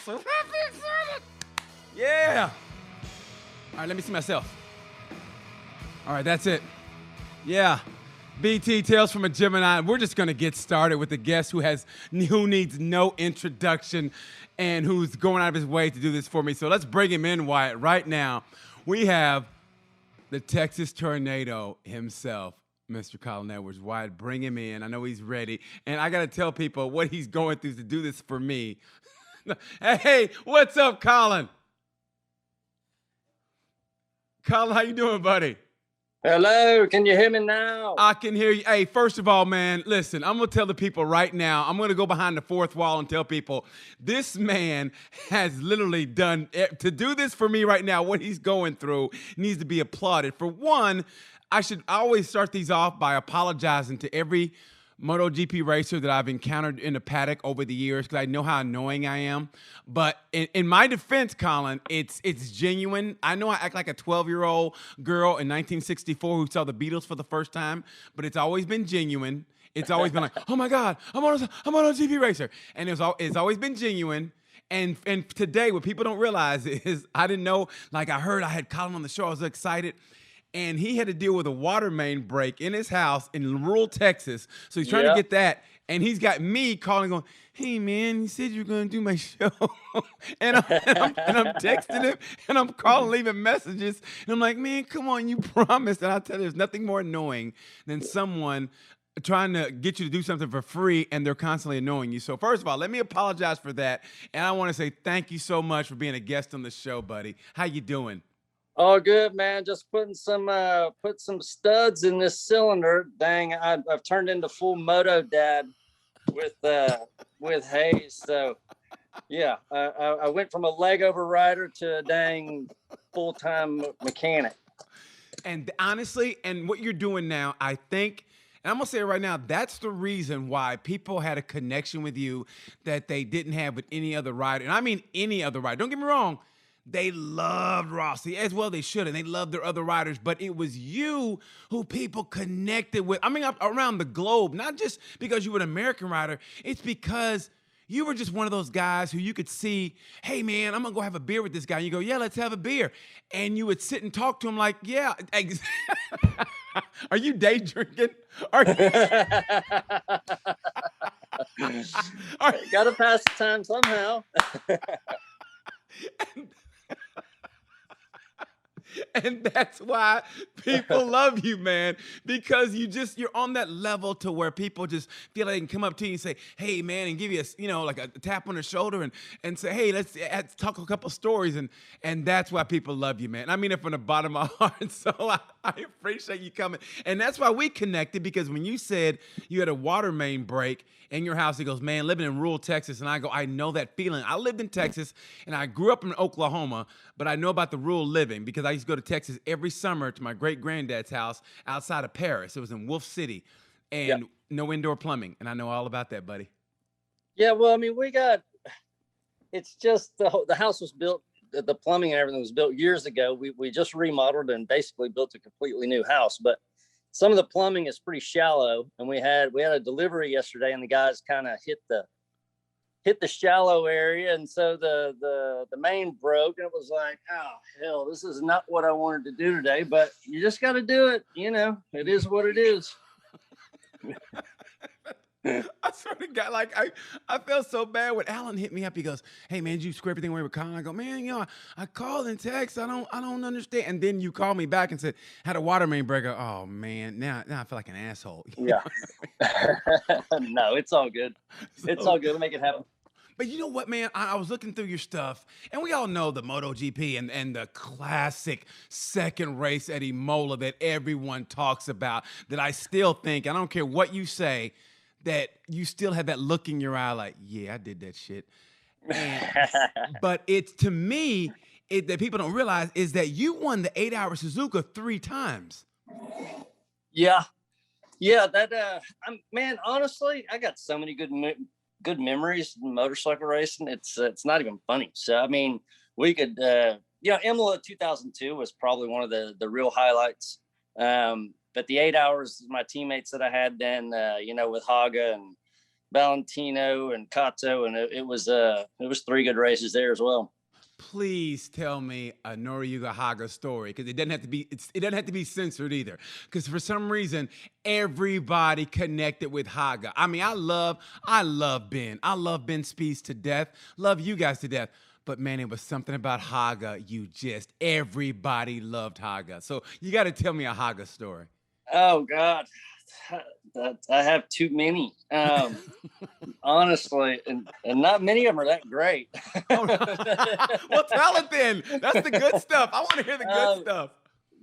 so happy, excited. Yeah. All right, let me see myself. All right, that's it. Yeah. BT Tales from a Gemini. We're just gonna get started with a guest who needs no introduction and who's going out of his way to do this for me. So let's bring him in, Wyatt. Right now, we have the Texas Tornado himself, Mr. Colin Edwards. Wyatt, bring him in. I know he's ready. And I gotta tell people what he's going through to do this for me. Hey, what's up, Colin? Colin, how you doing, buddy? Hello, can you hear me now? I can hear you. Hey, first of all, man, listen, I'm going to tell the people right now, I'm going to go behind the fourth wall and tell people this man has literally done, to do this for me right now, what he's going through needs to be applauded. For one, I always start these off by apologizing to every MotoGP racer that I've encountered in the paddock over the years because I know how annoying I am. But in my defense, Colin, it's genuine. I know I act like a 12-year-old girl in 1964 who saw the Beatles for the first time, but it's always been genuine. It's always been like, oh my God, I'm on a GP racer. And it's always been genuine. And today, what people don't realize is I didn't know, like I heard I had Colin on the show. I was excited. And he had to deal with a water main break in his house in rural Texas. So he's trying to get that. And he's got me calling, going, hey, man, you said you were going to do my show. and I'm texting him, and I'm calling, leaving messages. And I'm like, man, come on, you promised. And I tell you, there's nothing more annoying than someone trying to get you to do something for free, and they're constantly annoying you. So first of all, let me apologize for that. And I want to say thank you so much for being a guest on the show, buddy. How you doing? All good, man. Just putting some studs in this cylinder. Dang, I've turned into full moto dad with Hayes. So yeah, I went from a leg over rider to a dang full-time mechanic. And honestly, and what you're doing now, I think, and I'm gonna say it right now, that's the reason why people had a connection with you that they didn't have with any other rider. And I mean any other rider. Don't get me wrong. They loved Rossi, as well they should, and they loved their other riders, but it was you who people connected with. I mean, around the globe, not just because you were an American rider, it's because you were just one of those guys who you could see, hey, man, I'm going to go have a beer with this guy. And you go, yeah, let's have a beer. And you would sit and talk to him like, yeah. Are you day drinking? Gotta pass the time somehow. And that's why people love you, man, because you're on that level to where people just feel like they can come up to you and say, hey, man, and give you like a tap on the shoulder and say, hey, let's talk a couple stories. And that's why people love you, man. I mean it from the bottom of my heart. So I appreciate you coming. And that's why we connected, because when you said you had a water main break in your house, he goes, man, living in rural Texas. And I go, I know that feeling. I lived in Texas and I grew up in Oklahoma, but I know about the rural living because I used to go to Texas every summer to my great granddad's house outside of Paris. It was in Wolf City, and no indoor plumbing. And I know all about that, buddy. Yeah, well, I mean, it's just the house was built, the plumbing and everything was built years ago. We just remodeled and basically built a completely new house, but some of the plumbing is pretty shallow, and we had a delivery yesterday, and the guys kind of hit the shallow area, and so the main broke, and it was like, oh hell, this is not what I wanted to do today, but you just got to do it. It is what it is. I swear to God, like I felt so bad when Alan hit me up. He goes, hey man, did you screw everything away with Colin? I go, man, I called and text. I don't understand. And then you called me back and said, had a water main break. Oh man, now I feel like an asshole. Yeah. No, it's all good. It's all good to make it happen. But you know what, man? I was looking through your stuff, and we all know the MotoGP and the classic second race at Imola that everyone talks about, that I still think, I don't care what you say, that you still have that look in your eye like, yeah, I did that shit. But it's, to me, that people don't realize is that you won the 8-hour Suzuka 3 times. Yeah. That, man, honestly, I got so many good memories in motorcycle racing. It's not even funny. So, I mean, we could, Imola 2002 was probably one of the real highlights. But the 8 hours, my teammates that I had then, with Haga Valentino and Kato, and it was 3 good races there as well. Please tell me a Noriyuki Haga story, because it doesn't have to be censored either. Because for some reason, everybody connected with Haga. I mean, I love Ben. I love Ben Spies to death. Love you guys to death. But man, it was something about Haga. Everybody loved Haga. So you got to tell me a Haga story. Oh God, I have too many. Honestly, and not many of them are that great. Well, tell it then. That's the good stuff. I want to hear the good stuff.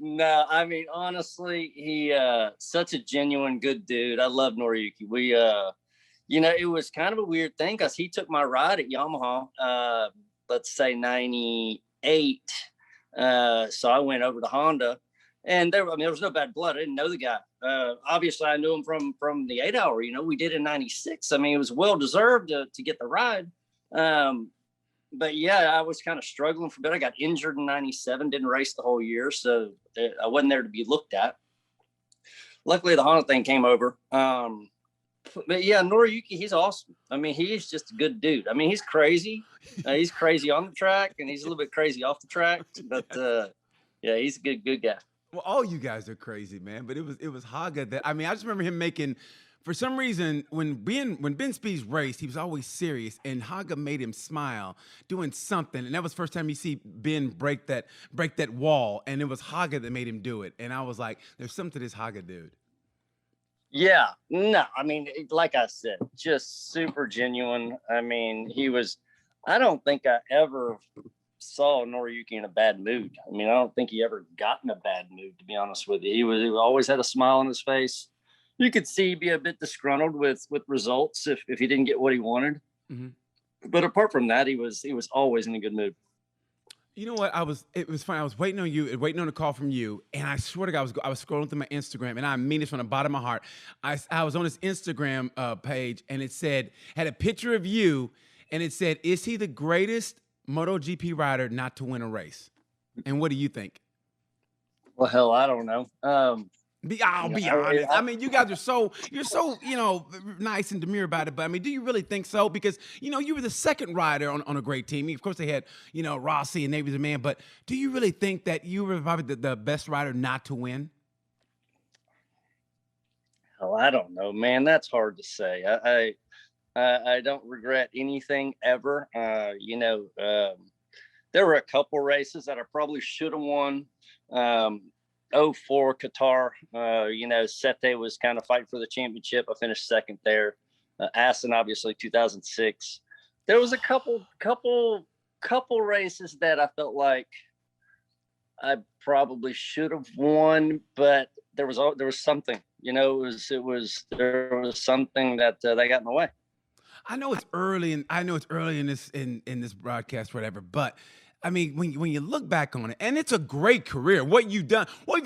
No, I mean, honestly, he such a genuine good dude. I love Noriyuki. We it was kind of a weird thing because he took my ride at Yamaha, let's say 98. So I went over to Honda, and there was no bad blood. I didn't know the guy. Obviously I knew him from the 8 hour, we did in 96. I mean, it was well deserved to get the ride. But yeah, I was kind of struggling for a bit. I got injured in 97, didn't race the whole year. So I wasn't there to be looked at. Luckily the Honda thing came over. But yeah, Noriyuki, he's awesome. I mean, he's just a good dude. I mean, he's crazy. He's crazy on the track, and he's a little bit crazy off the track. But yeah, he's a good guy. Well, all you guys are crazy, man. But it was Haga that, I mean, I just remember him making, for some reason, when Ben Spies raced, he was always serious, and Haga made him smile doing something. And that was the first time you see Ben break that wall, and it was Haga that made him do it. And I was like, there's something to this Haga dude. Yeah, no, I mean, like I said, just super genuine. I mean, I don't think I ever saw Noriyuki in a bad mood. I mean, I don't think he ever got in a bad mood, to be honest with you. He always had a smile on his face. You could see he'd be a bit disgruntled with results if he didn't get what he wanted. Mm-hmm. But apart from that, he was always in a good mood. You know what? It was funny. I was waiting on you, waiting on a call from you, and I swear to God, I was scrolling through my Instagram, and I mean this from the bottom of my heart. I was on his Instagram page, and it had a picture of you, and it said, "Is he the greatest MotoGP rider not to win a race?" And what do you think? Well, hell, I don't know. Be honest. I mean, you guys are you're so nice and demure about it. But I mean, do you really think so? Because you were the second rider on a great team. Of course, they had Rossi and Navy the man. But do you really think that you were probably the best rider not to win? Oh, I don't know, man. That's hard to say. I don't regret anything ever. There were a couple races that I probably should have won. 04 Qatar, Sete was kind of fighting for the championship. I finished second there. Assen, obviously, 2006. There was a couple races that I felt like I probably should have won, but there was something, there was something that they got in the way. I know it's early in this broadcast, whatever, but I mean, when you look back on it, and it's a great career. What you've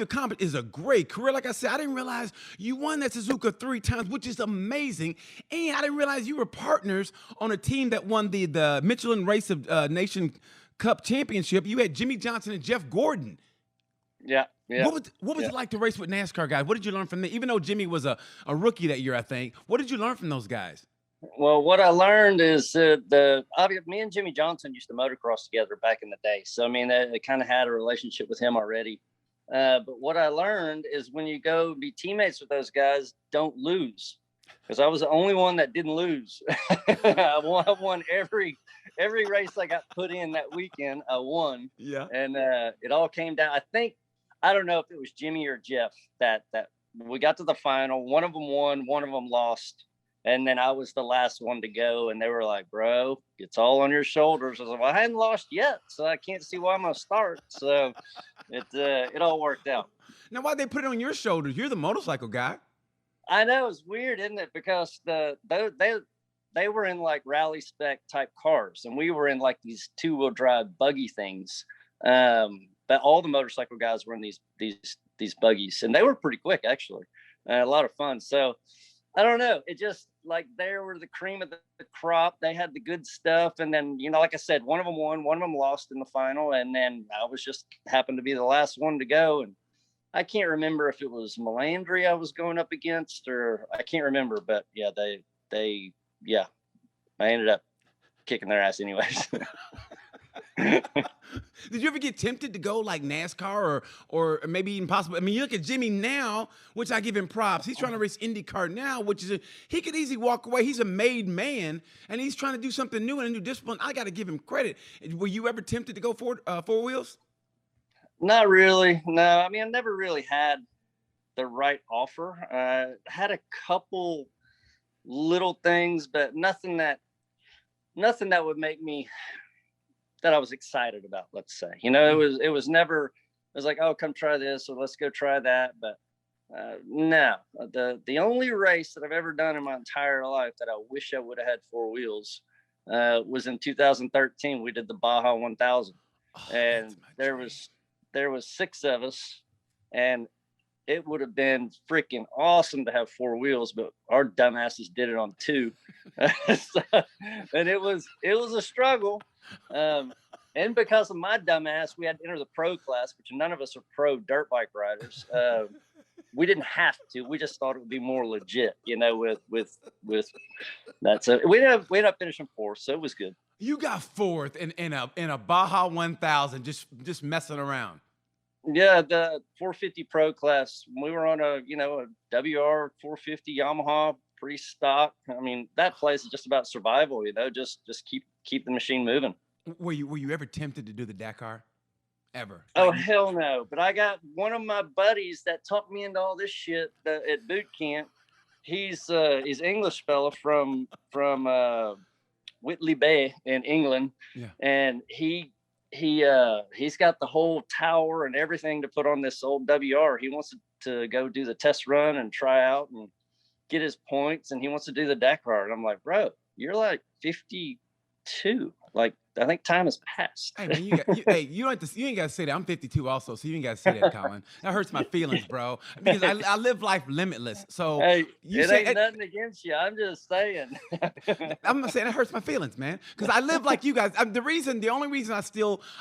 accomplished is a great career. Like I said, I didn't realize you won that Suzuka 3 times, which is amazing. And I didn't realize you were partners on a team that won the Michelin Race of Nation Cup Championship. You had Jimmy Johnson and Jeff Gordon. Yeah. What was it like to race with NASCAR guys? What did you learn from them? Even though Jimmy was a rookie that year, I think. What did you learn from those guys? Well, what I learned is me and Jimmy Johnson used to motocross together back in the day. So, I mean, I kind of had a relationship with him already. But what I learned is when you go be teammates with those guys, don't lose. Because I was the only one that didn't lose. I won every race I got put in that weekend. I won. Yeah. And it all came down. I don't know if it was Jimmy or Jeff that we got to the final. One of them won, one of them lost. And then I was the last one to go, and they were like, "Bro, it's all on your shoulders." I was like, "Well, I hadn't lost yet, so I can't see why I'm gonna start." So it all worked out. Now, why'd they put it on your shoulders? You're the motorcycle guy. I know, it's weird, isn't it? Because they were in like rally spec type cars, and we were in like these 2-wheel drive buggy things. But all the motorcycle guys were in these buggies, and they were pretty quick actually, a lot of fun. So. I don't know. It just like they were the cream of the crop. They had the good stuff. And then, like I said, one of them won, one of them lost in the final. And then I was just happened to be the last one to go. And I can't remember if it was Melandri I was going up against or I can't remember. But yeah, they yeah, I ended up kicking their ass anyways. Did you ever get tempted to go like NASCAR or maybe even possible? I mean, you look at Jimmy now, which I give him props. He's trying to race IndyCar now, which is he could easily walk away. He's a made man, and he's trying to do something new and a new discipline. I got to give him credit. Were you ever tempted to go for four wheels? Not really. No, I mean, I never really had the right offer. Had a couple little things, but nothing that would make me that I was excited about. Let's say, it was never. It was like, oh, come try this, or let's go try that. But no, the only race that I've ever done in my entire life that I wish I would have had four wheels was in 2013. We did the Baja 1000, and there was 6 of us, and it would have been freaking awesome to have four wheels, but our dumbasses did it on 2. And it was a struggle. And because of my dumbass, we had to enter the pro class, which none of us are pro dirt bike riders. We didn't have to. We just thought it would be more legit, with that. So we ended up finishing 4th, so it was good. You got 4th in a Baja 1000, just messing around. Yeah, the 450 pro class. We were on a WR 450 Yamaha pre-stock. I mean, that place is just about survival. Just keep the machine moving. Were you ever tempted to do the Dakar? Ever? Oh, hell no! But I got one of my buddies that talked me into all this shit at boot camp. He's English fella from Whitley Bay in England, and he's got the whole tower and everything to put on this old WR. He wants to go do the test run and try out and get his points, and he wants to do the Dakar. And I'm like, bro, you're like 52. Like, I think time has passed. Hey man, you ain't got to say that. I'm 52 also, so you ain't got to say that, Colin. That hurts my feelings, bro. Because I live life limitless. So hey, ain't nothing against you. I'm just saying. I'm saying it hurts my feelings, man. Because I live like you guys. The only reason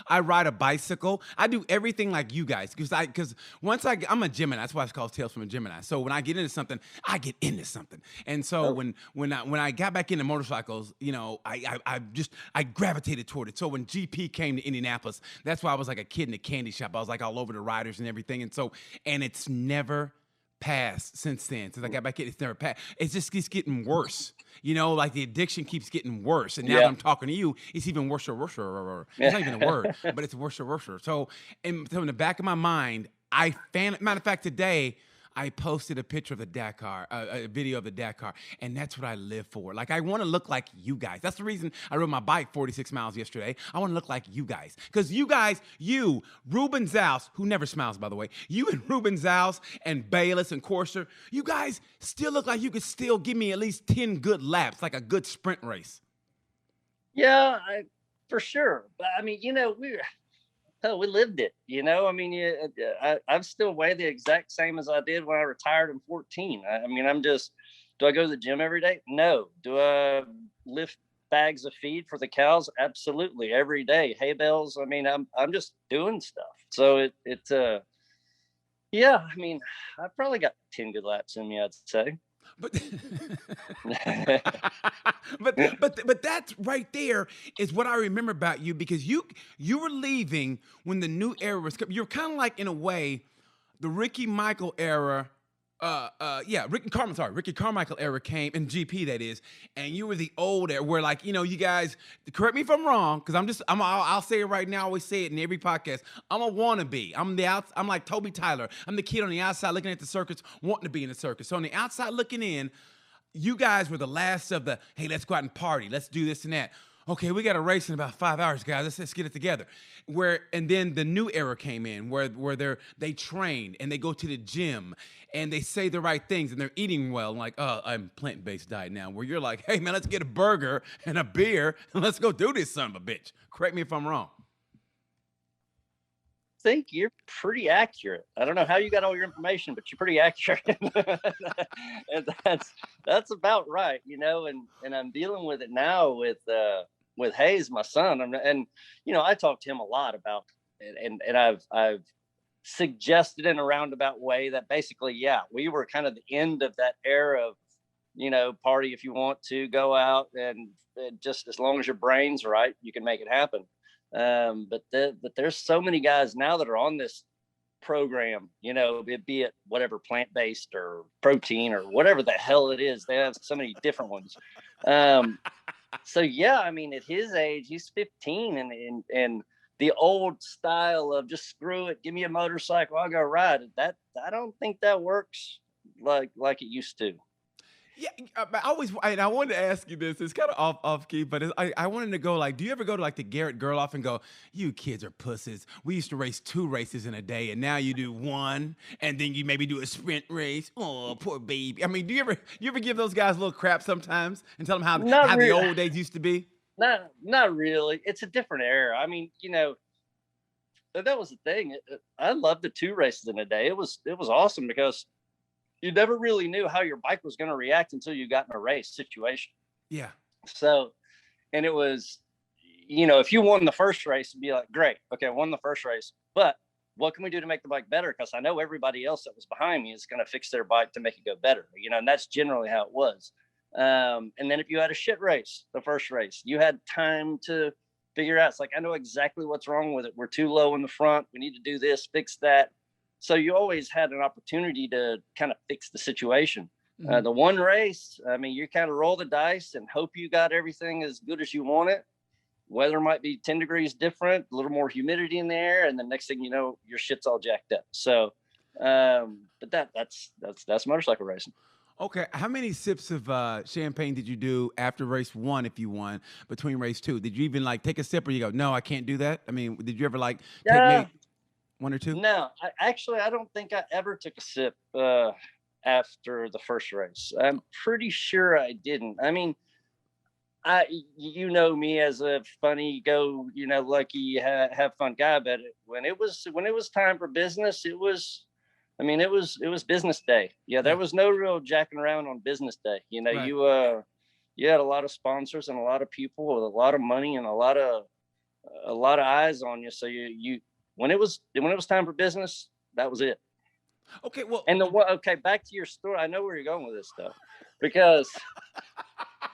I ride a bicycle, I do everything like you guys. Because once I'm a Gemini. That's why it's called Tales from a Gemini. So when I get into something, I get into something. And so when I got back into motorcycles, I gravitated toward it. So when GP came to Indianapolis, that's why I was like a kid in a candy shop. I was like all over the riders and everything. And it's never passed since then. Since I got back in, it's never passed. It just keeps getting worse. Like the addiction keeps getting worse. And now that I'm talking to you, it's even worse. It's not even a word, but it's worse. So in the back of my mind, matter of fact, today, I posted a picture of the Dakar, a video of the Dakar, and that's what I live for. Like, I want to look like you guys. That's the reason I rode my bike 46 miles yesterday. I want to look like you guys. Because you guys, Ruben Zaus, who never smiles, by the way, you and Ruben Zaus and Bayless and Corser, you guys still look like you could still give me at least 10 good laps, like a good sprint race. Yeah, for sure. But, I mean, we lived it, I mean, I'm still weigh the exact same as I did when I retired in 14. I mean, do I go to the gym every day? No. Do I lift bags of feed for the cows? Absolutely. Every day. Hay bales. I mean, I'm just doing stuff. So I mean, I've probably got 10 good laps in me, I'd say. But but that's right there is what I remember about you, because you were leaving when the new era was coming. You're kind of like, in a way, the Ricky Michael era. Ricky Carmichael era came in GP, that is, and you were the old era where, like, you guys, correct me if I'm wrong, because I'll say it right now. I always say it in every podcast. I'm a wannabe. I'm like Toby Tyler. I'm the kid on the outside looking at the circus, wanting to be in the circus. So on the outside looking in, you guys were the last of the, hey, let's go out and party. Let's do this and that. Okay, we got a race in about 5 hours, guys. Let's get it together. And then the new era came in where they train and they go to the gym and they say the right things and they're eating well. Like, I'm plant-based diet now. Where you're like, hey man, let's get a burger and a beer and let's go do this son of a bitch. Correct me if I'm wrong. I think you're pretty accurate. I don't know how you got all your information, but you're pretty accurate. And that's about right, and I'm dealing with it now with Hayes, my son. And I talked to him a lot about it, and I've suggested in a roundabout way that basically, we were kind of the end of that era of, party if you want to, go out and just as long as your brain's right, you can make it happen. But there's so many guys now that are on this program, be it whatever, plant-based or protein or whatever the hell it is. They have so many different ones. So yeah, I mean, at his age, he's 15, and the old style of just screw it, give me a motorcycle, I'll go ride it. That I don't think that works like it used to. Yeah, I wanted to ask you this. It's kind of off key, but I wanted to go like, do you ever go to like the Garrett Gerloff and go, you kids are pussies. We used to race 2 races in a day, and now you do 1, and then you maybe do a sprint race. Oh, poor baby. I mean, do you ever give those guys a little crap sometimes and tell them how the old days used to be? Not really. It's a different era. I mean, that was the thing. I loved the 2 races in a day. It was awesome because you never really knew how your bike was going to react until you got in a race situation. Yeah. So, and it was, if you won the first race, it'd be like, great. Okay, I won the first race, but what can we do to make the bike better? Because I know everybody else that was behind me is going to fix their bike to make it go better, and that's generally how it was. And then if you had a shit race, the first race, you had time to figure out, it's like, I know exactly what's wrong with it. We're too low in the front. We need to do this, fix that. So you always had an opportunity to kind of fix the situation. Mm-hmm. The one race, I mean, you kind of roll the dice and hope you got everything as good as you want it. Weather might be 10 degrees different, a little more humidity in the air, and the next thing you know, your shit's all jacked up. So, but that's motorcycle racing. Okay, how many sips of champagne did you do after race 1 if you won, between race 2? Did you even like take a sip, or you go, no, I can't do that? I mean, did you ever like take maybe 1 or 2? No, I don't think I ever took a sip after the first race. I'm pretty sure I didn't. I mean, you know me as a funny lucky have fun guy, but when it was time for business, it was business day. Yeah, there was no real jacking around on business day. Right. You had a lot of sponsors and a lot of people with a lot of money and a lot of eyes on you. So you when it was time for business, that was it. Okay, well, and back to your story. I know where you're going with this stuff, because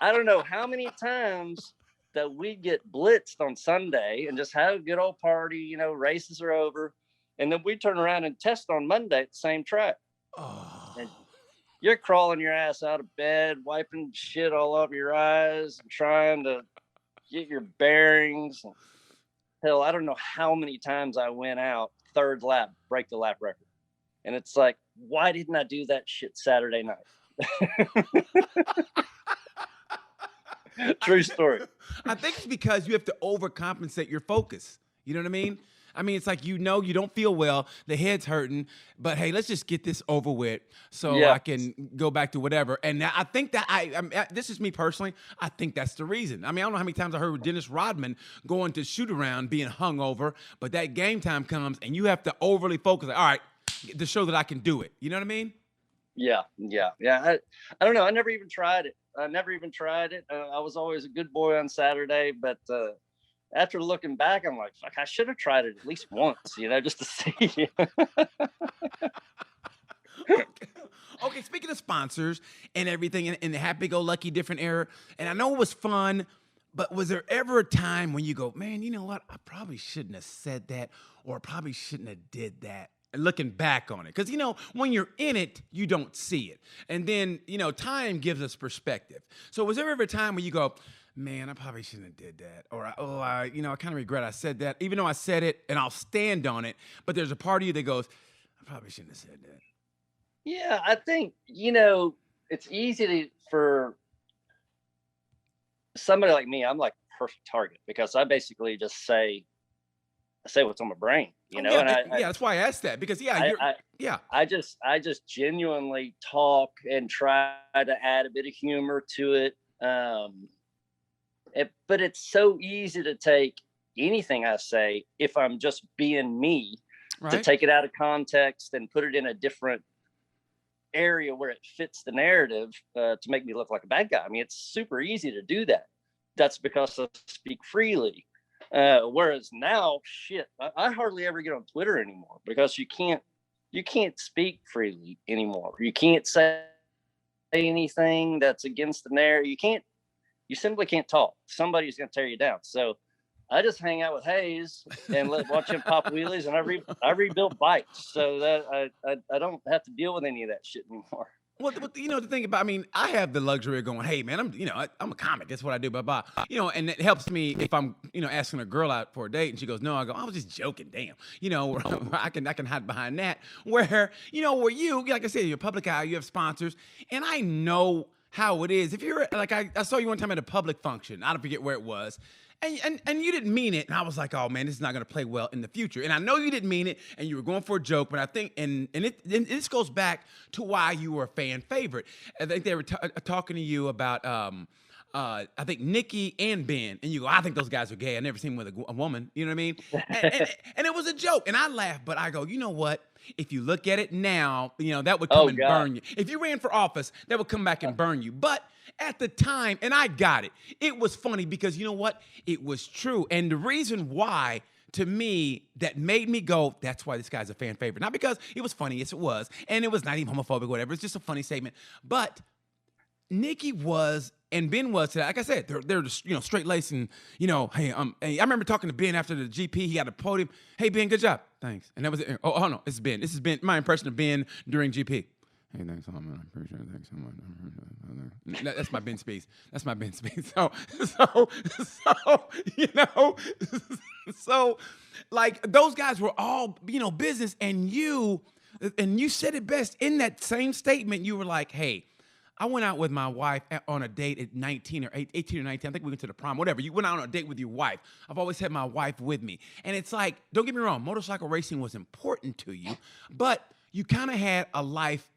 I don't know how many times that we get blitzed on Sunday and just have a good old party. Races are over, and then we turn around and test on Monday at the same track. Oh. And you're crawling your ass out of bed, wiping shit all over your eyes, and trying to get your bearings. Hell, I don't know how many times I went out third lap, break the lap record. And it's like, why didn't I do that shit Saturday night? True story. I think it's because you have to overcompensate your focus. You know what I mean? I mean, it's like, you don't feel well, the head's hurting, but hey, let's just get this over with so I can go back to whatever. And I think that this is me personally, I think that's the reason. I mean, I don't know how many times I heard Dennis Rodman going to shoot around being hungover, but that game time comes and you have to overly focus. Like, all right, to show that I can do it. You know what I mean? Yeah. I don't know. I never even tried it. I was always a good boy on Saturday, but after looking back, I'm like, fuck, I should have tried it at least once, just to see. Okay, speaking of sponsors and everything in the happy-go-lucky different era, and I know it was fun, but was there ever a time when you go, man, you know what? I probably shouldn't have said that, or I probably shouldn't have did that? And looking back on it, because when you're in it, you don't see it, and then time gives us perspective. So was there ever a time when you go, man, I probably shouldn't have did that, or I kind of regret I said that, even though I said it and I'll stand on it, but there's a part of you that goes, I probably shouldn't have said that. Yeah, I think it's easy for somebody like me. I'm like perfect target, because I basically just say what's on my brain, and that's why I asked that, because I just genuinely talk and try to add a bit of humor to it. But it's so easy to take anything I say, if I'm just being me, right, to take it out of context and put it in a different area where it fits the narrative, to make me look like a bad guy. I mean, it's super easy to do that. That's because I speak freely. Whereas now, shit, I hardly ever get on Twitter anymore, because you can't speak freely anymore. You can't say anything that's against the narrative. You simply can't talk. Somebody's going to tear you down. So I just hang out with Hayes and watch him pop wheelies, and I rebuilt bikes so that I don't have to deal with any of that shit anymore. Well, the thing about, I mean, I have the luxury of going, hey, man, I'm a comic. That's what I do, blah, blah. And it helps me if I'm, asking a girl out for a date and she goes, no, I go, I was just joking, damn. I can hide behind that. Where you, like I said, you're a public eye, you have sponsors, and I know how it is. If you're, like, I saw you one time at a public function. I don't forget where it was. And you didn't mean it, and I was like, oh man, this is not going to play well in the future. And I know you didn't mean it, and you were going for a joke, but I think, and this goes back to why you were a fan favorite. I think they were talking to you about, I think Nikki and Ben, and you go, I think those guys are gay. I never seen them with a woman. You know what I mean? And it was a joke, and I laughed, but I go, you know what? If you look at it now, that would come burn you. If you ran for office, that would come back and burn you. But at the time, and I got it, it was funny because you know what? It was true. And the reason why, to me, that made me go, that's why this guy's a fan favorite. Not because it was funny, yes it was, and it was not even homophobic or whatever. It's just a funny statement. But Nikki was, and Ben was today. Like I said, they're just, straight laced and, hey, I remember talking to Ben after the GP. He got a podium. Hey, Ben, good job. Thanks. And that was it. Oh no, it's Ben. This has been my impression of Ben during GP. Hey, thanks, man. I appreciate it. Thanks so much. That's my Ben Speaks. That's my Ben Speaks. So, like, those guys were all, business, and you said it best in that same statement. You were like, hey, I went out with my wife on a date at 18 or 19. I think we went to the prom, whatever. You went out on a date with your wife. I've always had my wife with me. And it's like, don't get me wrong, motorcycle racing was important to you, but you kind of had a life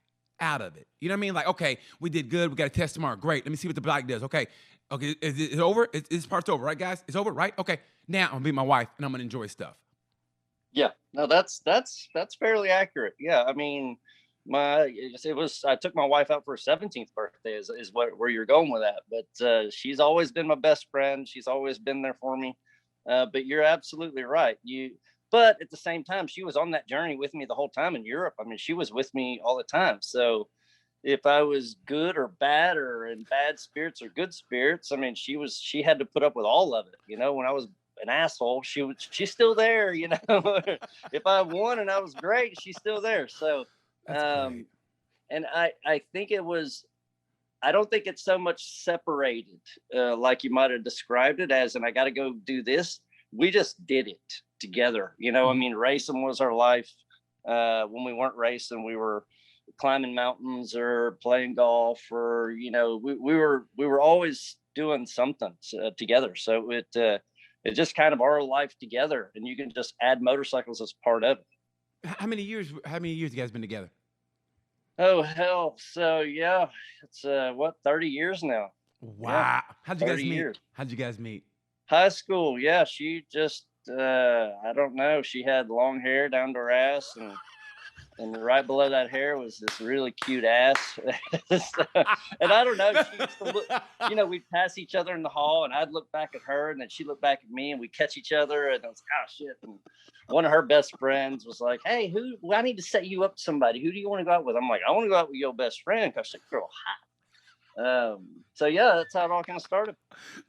out of it. You know what I mean? Like, okay, we did good. We got a test tomorrow. Great. Let me see what the bike does. Okay, is it over? This part's over, right, guys? It's over, right? Okay, now I'm going to be my wife, and I'm going to enjoy stuff. Yeah, no, that's fairly accurate. Yeah, I mean, I took my wife out for her 17th birthday is where you're going with that. But she's always been my best friend. She's always been there for me. But you're absolutely right. But at the same time, she was on that journey with me the whole time in Europe. I mean, she was with me all the time. So if I was good or bad, or in bad spirits or good spirits, I mean, she had to put up with all of it. When I was an asshole, she's still there. If I won and I was great, she's still there. So, and I think I don't think it's so much separated, like you might have described it as, and I got to go do this. We just did it together. I mean, racing was our life. When we weren't racing, we were climbing mountains or playing golf, or, we were always doing something together. So it's just kind of our life together, and you can just add motorcycles as part of it. How many years you guys been together? Oh, hell. So, yeah, it's 30 years now. Wow. Yeah, How'd you guys meet? High school. Yeah. She just, I don't know. She had long hair down to her ass, and right below that hair was this really cute ass. And I don't know. She used to look, we'd pass each other in the hall, and I'd look back at her, and then she'd look back at me, and we'd catch each other. And I was like, oh, shit. And one of her best friends was like, hey, I need to set you up to somebody. Who do you want to go out with? I'm like, I want to go out with your best friend because she's girl hot. So yeah, that's how it all kind of started.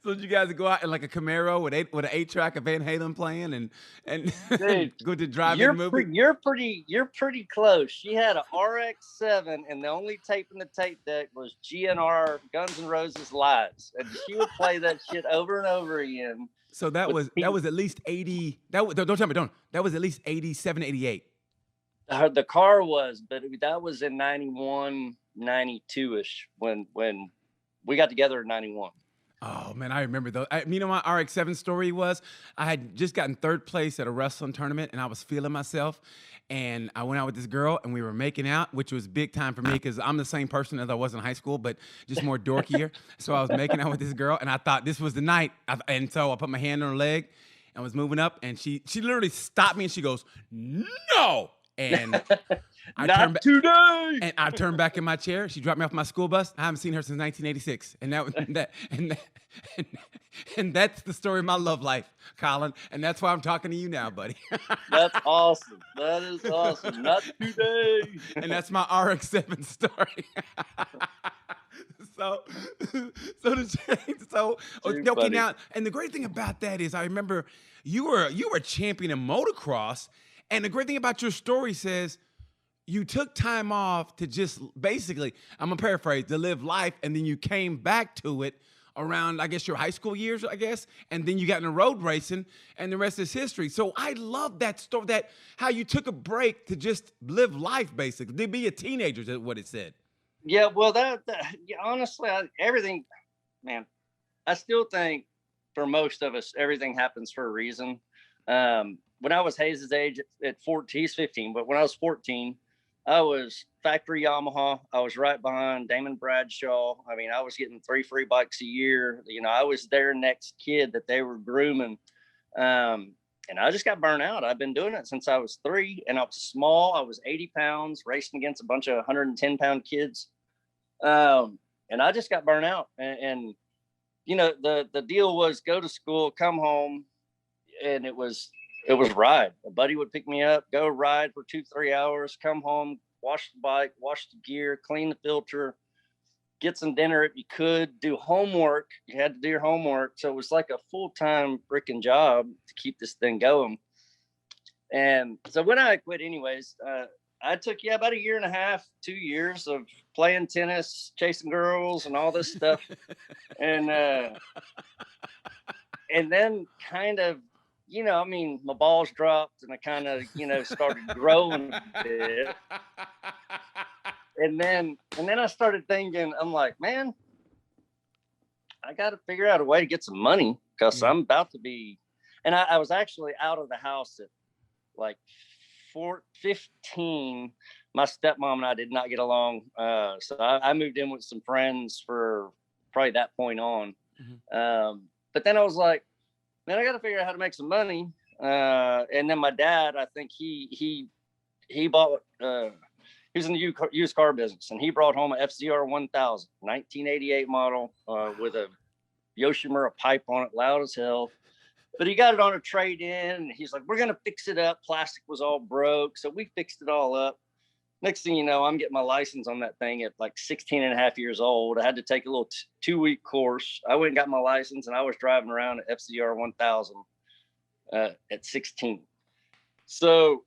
So did you guys go out in like a Camaro with an 8-track of Van Halen playing and Dude, go to drive-in movie? You're pretty close. She had a RX-7, and the only tape in the tape deck was GNR Guns N' Roses Lives, and she would play that shit over and over again. So that was at least 80. Don't tell me, that was at least 87, 88. The car was, but that was in 91, 92-ish when we got together in 91. Oh man, I remember those. My RX-7 story was I had just gotten third place at a wrestling tournament, and I was feeling myself. And I went out with this girl, and we were making out, which was big time for me because I'm the same person as I was in high school, but just more dorkier. So I was making out with this girl, and I thought this was the night. And so I put my hand on her leg and was moving up, and she literally stopped me, and she goes, "No!" And Not today. And I turned back in my chair. She dropped me off my school bus. I haven't seen her since 1986, and that's the story of my love life, Colin. And that's why I'm talking to you now, buddy. That's awesome. That is awesome. Not today. And that's my RX-7 story. So, so Too okay. funny. Now, and the great thing about that is, I remember you were a champion in motocross, and the great thing about your story says you took time off to just basically, I'm gonna paraphrase, to live life, and then you came back to it around, I guess, your high school years, I guess, and then you got into road racing, and the rest is history. So I love that story, that how you took a break to just live life, basically, to be a teenager, is what it said. Yeah, well, yeah, honestly, everything, man, I still think for most of us, everything happens for a reason. When I was Hayes' age at 14, he's 15, but when I was 14, I was factory Yamaha. I was right behind Damon Bradshaw. I mean, I was getting 3 free bikes a year. You know, I was their next kid that they were grooming. And I just got burnt out. I've been doing it since I was 3, and I was small. I was 80 pounds, racing against a bunch of 110-pound kids. And I just got burnt out. And you know, the deal was go to school, come home, and it was ride. A buddy would pick me up, go ride for 2-3 hours, come home, wash the bike, wash the gear, clean the filter, get some dinner if you could, do homework. You had to do your homework. So it was like a full-time freaking job to keep this thing going. And so when I quit anyways, I took about 1.5 years, 2 years of playing tennis, chasing girls and all this stuff. And then kind of, you know, I mean, my balls dropped and I kind of, you know, started growing a bit. And then I started thinking, I'm like, man, I got to figure out a way to get some money because I'm about to be, and I was actually out of the house at like 15. My stepmom and I did not get along. So I moved in with some friends for probably that point on. But then I was like, man, I got to figure out how to make some money. And then my dad, I think he bought, he was in the used car business, and he brought home an FCR 1000, 1988 model, with a Yoshimura pipe on it, loud as hell. But he got it on a trade in, and he's like, we're going to fix it up. Plastic was all broke. So we fixed it all up. Next thing you know, I'm getting my license on that thing at like 16 and a half years old. I had to take a little 2-week course. I went and got my license, and I was driving around an FCR 1000 at 16. So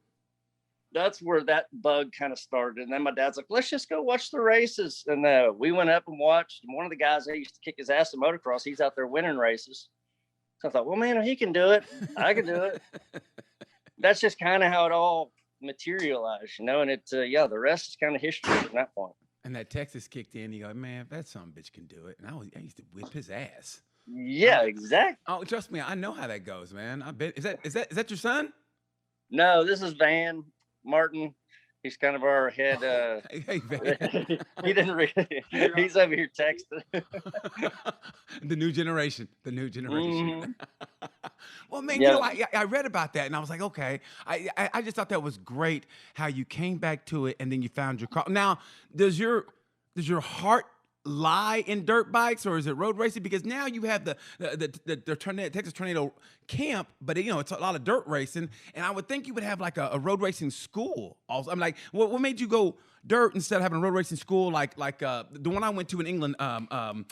that's where that bug kind of started. And then my dad's like, let's just go watch the races. And we went up and watched. And one of the guys that used to kick his ass in motocross, he's out there winning races. So I thought, well, man, if he can do it, I can do it. That's just kind of how it all materialized, you know. And the rest is kind of history from that point. And that Texas kicked in. You go, man, if that son of a bitch can do it. And I used to whip his ass. Yeah, exactly. Oh, trust me, I know how that goes, man. I bet. Is that your son? No, this is Van Martin. He's kind of our head. Hey, Van. He didn't really. He's over here texting. The new generation. Mm-hmm. Well, man, you know, I read about that, and I was like, okay. I just thought that was great how you came back to it, and then you found your car. Now, does your heart lie in dirt bikes, or is it road racing? Because now you have the Texas Tornado camp, but you know it's a lot of dirt racing, and I would think you would have like a road racing school. Also, I'm like, what made you go dirt instead of having a road racing school like the one I went to in England? Haslam.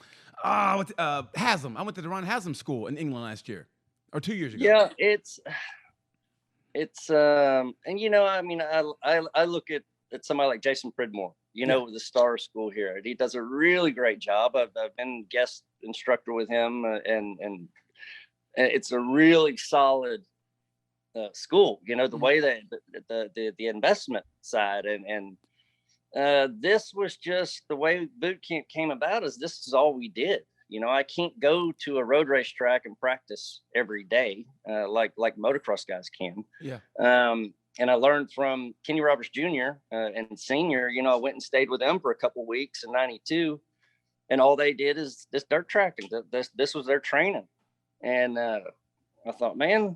I went to the Ron Haslam school in England last year or 2 years ago. Yeah, it's and you know, I mean, I look at somebody like Jason Pridmore, you know, with the Star School here. He does a really great job. I've been guest instructor with him, and it's a really solid school. You know, the way that the investment side and this was just the way boot camp came about. Is this is all we did. You know, I can't go to a road race track and practice every day like motocross guys can. Yeah. And I learned from Kenny Roberts Jr. And Senior. You know, I went and stayed with them for a couple of weeks in '92, and all they did is this dirt tracking. This was their training, and I thought, man,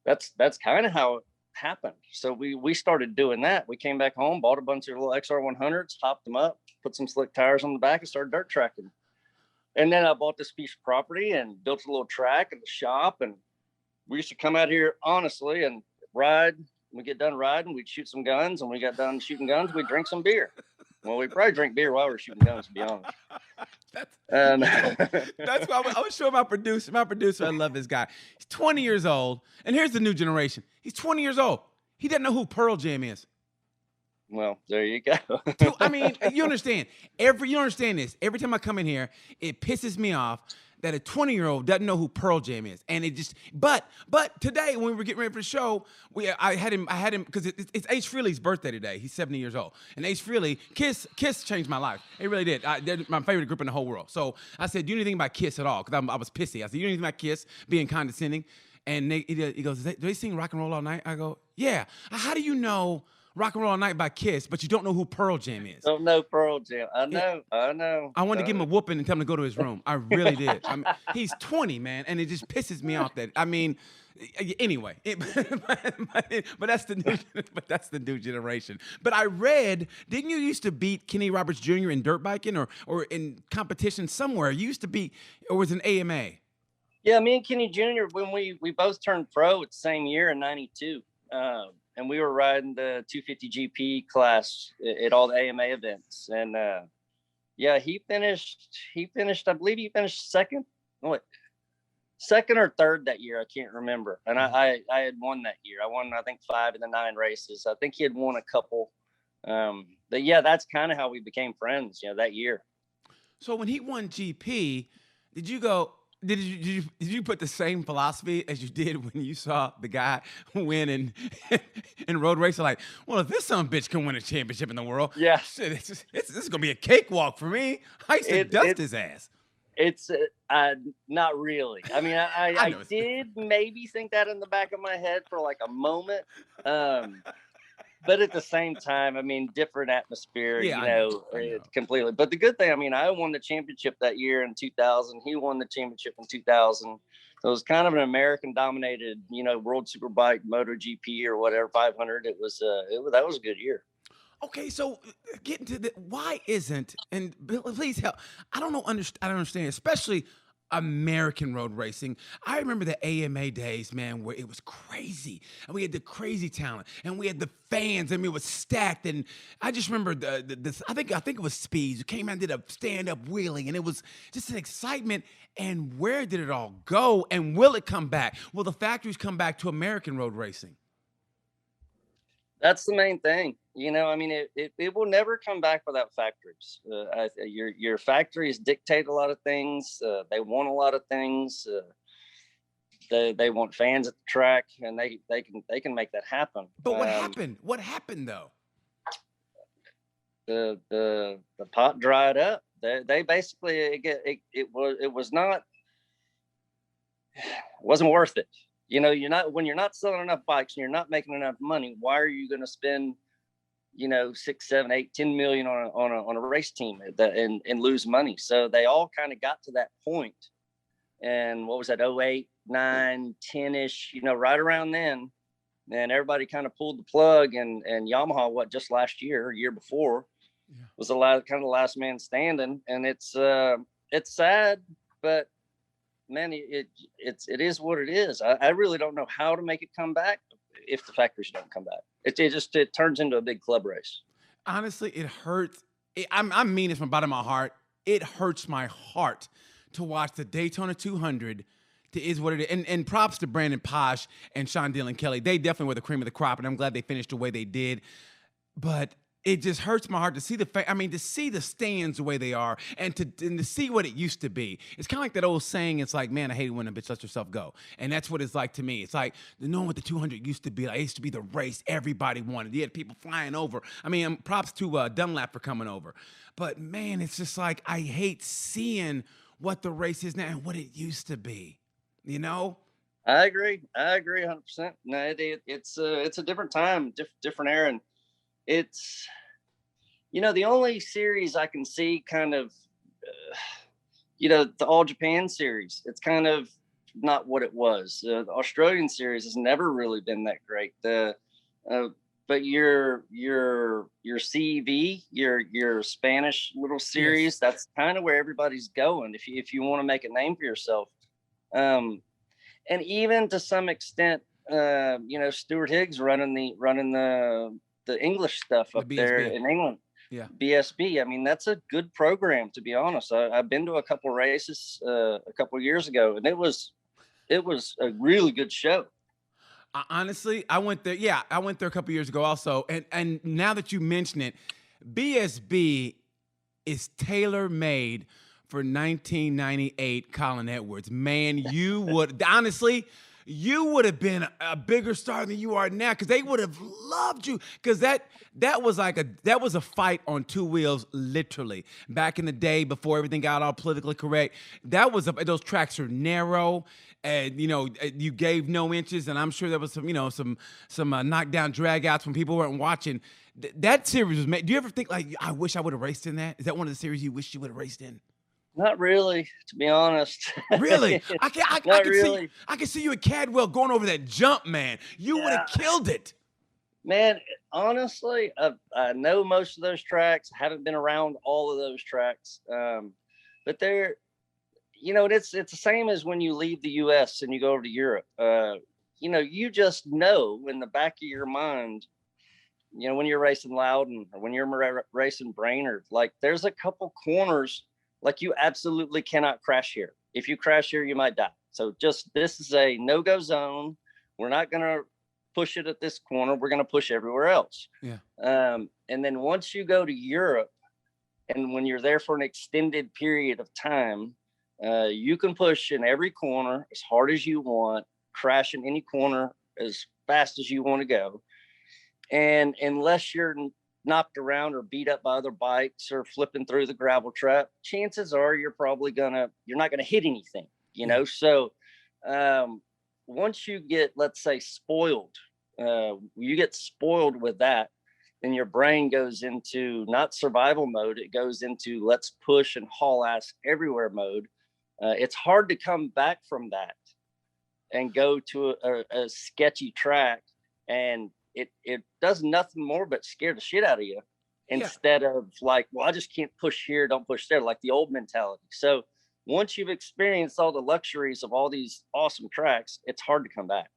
that's kind of how it happened. So we started doing that. We came back home, bought a bunch of little XR100s, topped them up, put some slick tires on the back, and started dirt tracking. And then I bought this piece of property and built a little track and a shop. And we used to come out here, honestly, and ride. When we get done riding, we'd shoot some guns. And when we got done shooting guns, we'd drink some beer. Well, we probably drink beer while we're shooting guns, to be honest. That's, Um, that's why I was showing my producer. My producer, I love this guy. He's 20 years old, and here's the new generation. He's 20 years old. He doesn't know who Pearl Jam is. Well, there you go. Dude, I mean, you understand. You understand this. Every time I come in here, it pisses me off that a 20-year-old doesn't know who Pearl Jam is. And it just but today when we were getting ready for the show, I had him because it's Ace Frehley's birthday today. He's 70 years old. And Ace Frehley, Kiss changed my life. It really did. They're my favorite group in the whole world. So I said, do you know anything about Kiss at all? Because I was pissy. I said, you know anything about Kiss being condescending? And he goes, do they sing Rock and Roll All Night? I go, yeah. How do you know Rock and Roll All Night by Kiss, but you don't know who Pearl Jam is? Don't know Pearl Jam. I know. I wanted to give him a whooping and tell him to go to his room. I really did. I mean, he's 20, man, and it just pisses me off that. I mean, anyway, but that's the new generation. But I read, didn't you used to beat Kenny Roberts Jr. in dirt biking or in competition somewhere? You used to beat, or was it an AMA? Yeah, me and Kenny Jr. when we both turned pro at the same year in '92. And we were riding the 250 GP class at all the AMA events. And yeah, he finished, I believe he finished second or third that year. I can't remember. And I had won that year. I won, I think, 5 of the 9 races. I think he had won a couple. But yeah, that's kind of how we became friends, that year. So when he won GP, did you put the same philosophy as you did when you saw the guy win in road racing? Like, well, if this son of a bitch can win a championship in the world, yeah, shit, this is gonna be a cakewalk for me. I used to dust his ass. It's not really. I mean, I did maybe think that in the back of my head for like a moment. But at the same time, I mean, different atmosphere, I know. Completely. But the good thing, I mean, I won the championship that year in 2000. He won the championship in 2000. So it was kind of an American-dominated, World Superbike, MotoGP or whatever, 500. That was a good year. Okay, so getting to why isn't, and please help. I don't understand, especially American road racing. I remember the AMA days, man, where it was crazy, and we had the crazy talent, and we had the fans. I mean, it was stacked, and I just remember this. I think it was Speeds who came out and did a stand-up wheeling, and it was just an excitement. And where did it all go? And will it come back? Will the factories come back to American road racing? That's the main thing. I mean, it will never come back without factories. Your factories dictate a lot of things. They want a lot of things. They want fans at the track, and they can make that happen. But what happened? What happened though? The pot dried up. They basically it wasn't worth it. When you're not selling enough bikes and you're not making enough money, why are you going to spend 6, 7, 8, 10 million on a race team and lose money? So they all kind of got to that point. And what was that, 08, 9, 10-ish, right around then. And everybody kind of pulled the plug, and Yamaha, just last year, year before, was the last man standing. And it's sad, but man, it is what it is. I really don't know how to make it come back if the factories don't come back. It turns into a big club race. Honestly, it hurts. I mean this from the bottom of my heart. It hurts my heart to watch the Daytona 200 is what it is. And props to Brandon Posh and Sean Dillon Kelly. They definitely were the cream of the crop, and I'm glad they finished the way they did. But it just hurts my heart to see to see the stands the way they are, and to see what it used to be. It's kind of like that old saying. It's like, man, I hate it when a bitch lets herself go, and that's what it's like to me. It's like knowing what the 200 used to be. Like, it used to be the race everybody wanted. You had people flying over. I mean, props to Dunlap for coming over. But man, it's just like I hate seeing what the race is now and what it used to be. I agree 100%. No, it's a different time, different era. And it's, the only series I can see kind of, the All Japan series, it's kind of not what it was. The Australian series has never really been that great. But your CEV, your Spanish little series, yes, that's kind of where everybody's going if you want to make a name for yourself. And even to some extent, Stuart Higgs running the English stuff up there in England. BSB. I mean, that's a good program, to be honest. I've been to a couple races a couple of years ago, and it was a really good show. Honestly, I went there. Yeah, I went there a couple years ago also. And now that you mention it, BSB is tailor made for 1998 Colin Edwards. Man, you would honestly, you would have been a bigger star than you are now, because they would have loved you. Because that was a fight on two wheels, literally. Back in the day, before everything got all politically correct, those tracks are narrow. And you gave no inches, and I'm sure there was some knockdown dragouts when people weren't watching. That series was made. Do you ever think, like, I wish I would have raced in that? Is that one of the series you wish you would have raced in? Not really, to be honest. Really? Really. I can see you at Cadwell going over that jump, man. You would have killed it. Man, honestly, I know most of those tracks. I haven't been around all of those tracks, but they're. It's the same as when you leave the U.S. and you go over to Europe. You just know in the back of your mind, when you're racing Loudon or when you're racing Brainerd, like there's a couple corners, like you absolutely cannot crash here. If you crash here, you might die. So this is a no-go zone. We're not going to push it at this corner. We're going to push everywhere else. Yeah. And then once you go to Europe, and when you're there for an extended period of time, you can push in every corner as hard as you want, crash in any corner as fast as you want to go. And unless you're knocked around or beat up by other bikes or flipping through the gravel trap, chances are you're not gonna hit anything, So once you get, let's say, spoiled, you get spoiled with that, then your brain goes into not survival mode. It goes into let's push and haul ass everywhere mode. It's hard to come back from that and go to a sketchy track, and it does nothing more but scare the shit out of you, instead of like, well, I just can't push here, don't push there, like the old mentality. So once you've experienced all the luxuries of all these awesome tracks, it's hard to come back.